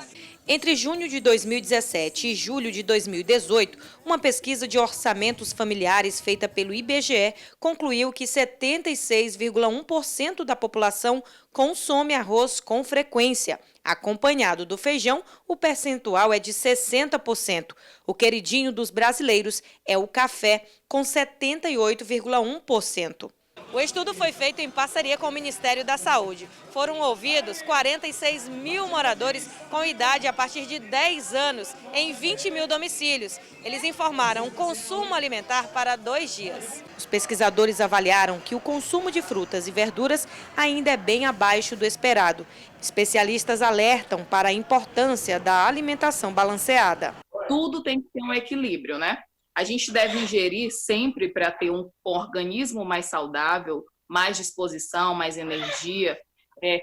Entre junho de 2017 e julho de 2018, uma pesquisa de orçamentos familiares feita pelo IBGE concluiu que 76,1% da população consome arroz com frequência. Acompanhado do feijão, o percentual é de 60%. O queridinho dos brasileiros é o café, com 78,1%. O estudo foi feito em parceria com o Ministério da Saúde. Foram ouvidos 46 mil moradores com idade a partir de 10 anos em 20 mil domicílios. Eles informaram o consumo alimentar para 2 dias. Os pesquisadores avaliaram que o consumo de frutas e verduras ainda é bem abaixo do esperado. Especialistas alertam para a importância da alimentação balanceada. Tudo tem que ter um equilíbrio, né? A gente deve ingerir sempre para ter um organismo mais saudável, mais disposição, mais energia,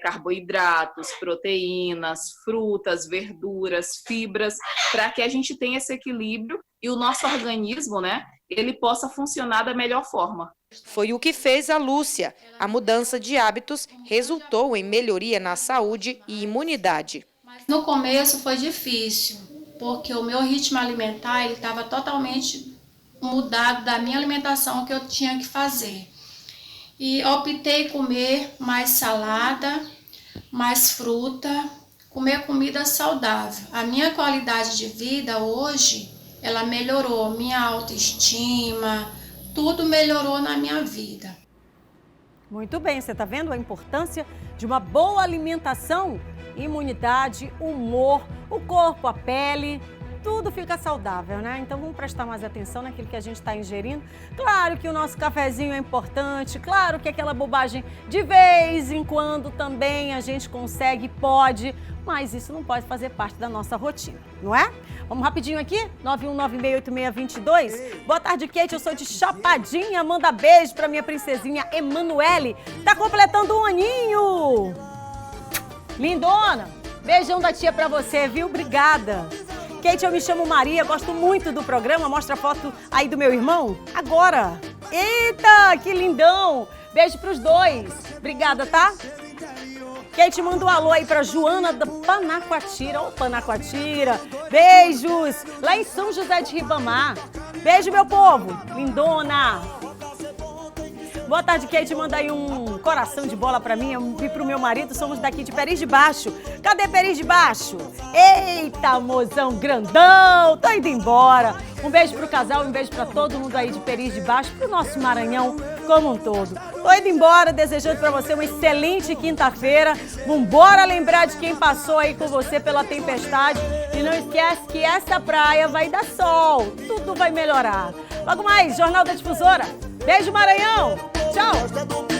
carboidratos, proteínas, frutas, verduras, fibras, para que a gente tenha esse equilíbrio e o nosso organismo, né, ele possa funcionar da melhor forma. Foi o que fez a Lúcia. A mudança de hábitos resultou em melhoria na saúde e imunidade. No começo foi difícil, porque o meu ritmo alimentar ele estava totalmente mudado da minha alimentação que eu tinha que fazer. E optei comer mais salada, mais fruta, comer comida saudável. A minha qualidade de vida hoje, ela melhorou, minha autoestima, tudo melhorou na minha vida. Muito bem, você está vendo a importância de uma boa alimentação? Imunidade, humor, o corpo, a pele, tudo fica saudável, né? Então vamos prestar mais atenção naquilo que a gente está ingerindo. Claro que o nosso cafezinho é importante, claro que aquela bobagem de vez em quando também a gente consegue, pode, mas isso não pode fazer parte da nossa rotina, não é? Vamos rapidinho aqui, 91968622. Boa tarde, Kate, eu sou de Chapadinha, manda beijo pra minha princesinha Emanuele, tá completando 1 aninho. Lindona, Beijão da tia pra você, viu? Obrigada. Kate, eu me chamo Maria, gosto muito do programa. Mostra a foto aí do meu irmão. Agora. Eita, que lindão. Beijo pros dois. Obrigada, tá? Kate, manda um alô aí pra Joana da Panacoatira. Ô, Panacoatira. Beijos. Lá em São José de Ribamar. Beijo, meu povo. Lindona. Boa tarde, Kate. Manda aí um coração de bola pra mim e pro meu marido. Somos daqui de Peris de Baixo. Cadê Peris de Baixo? Eita, mozão grandão. Tô indo embora. Um beijo pro casal, um beijo pra todo mundo aí de Peris de Baixo, pro nosso Maranhão como um todo. Tô indo embora, desejando pra você uma excelente quinta-feira. Vambora lembrar de quem passou aí com você pela tempestade. E não esquece que essa praia vai dar sol. Tudo vai melhorar. Logo mais, Jornal da Difusora. Beijo, Maranhão. Tchau.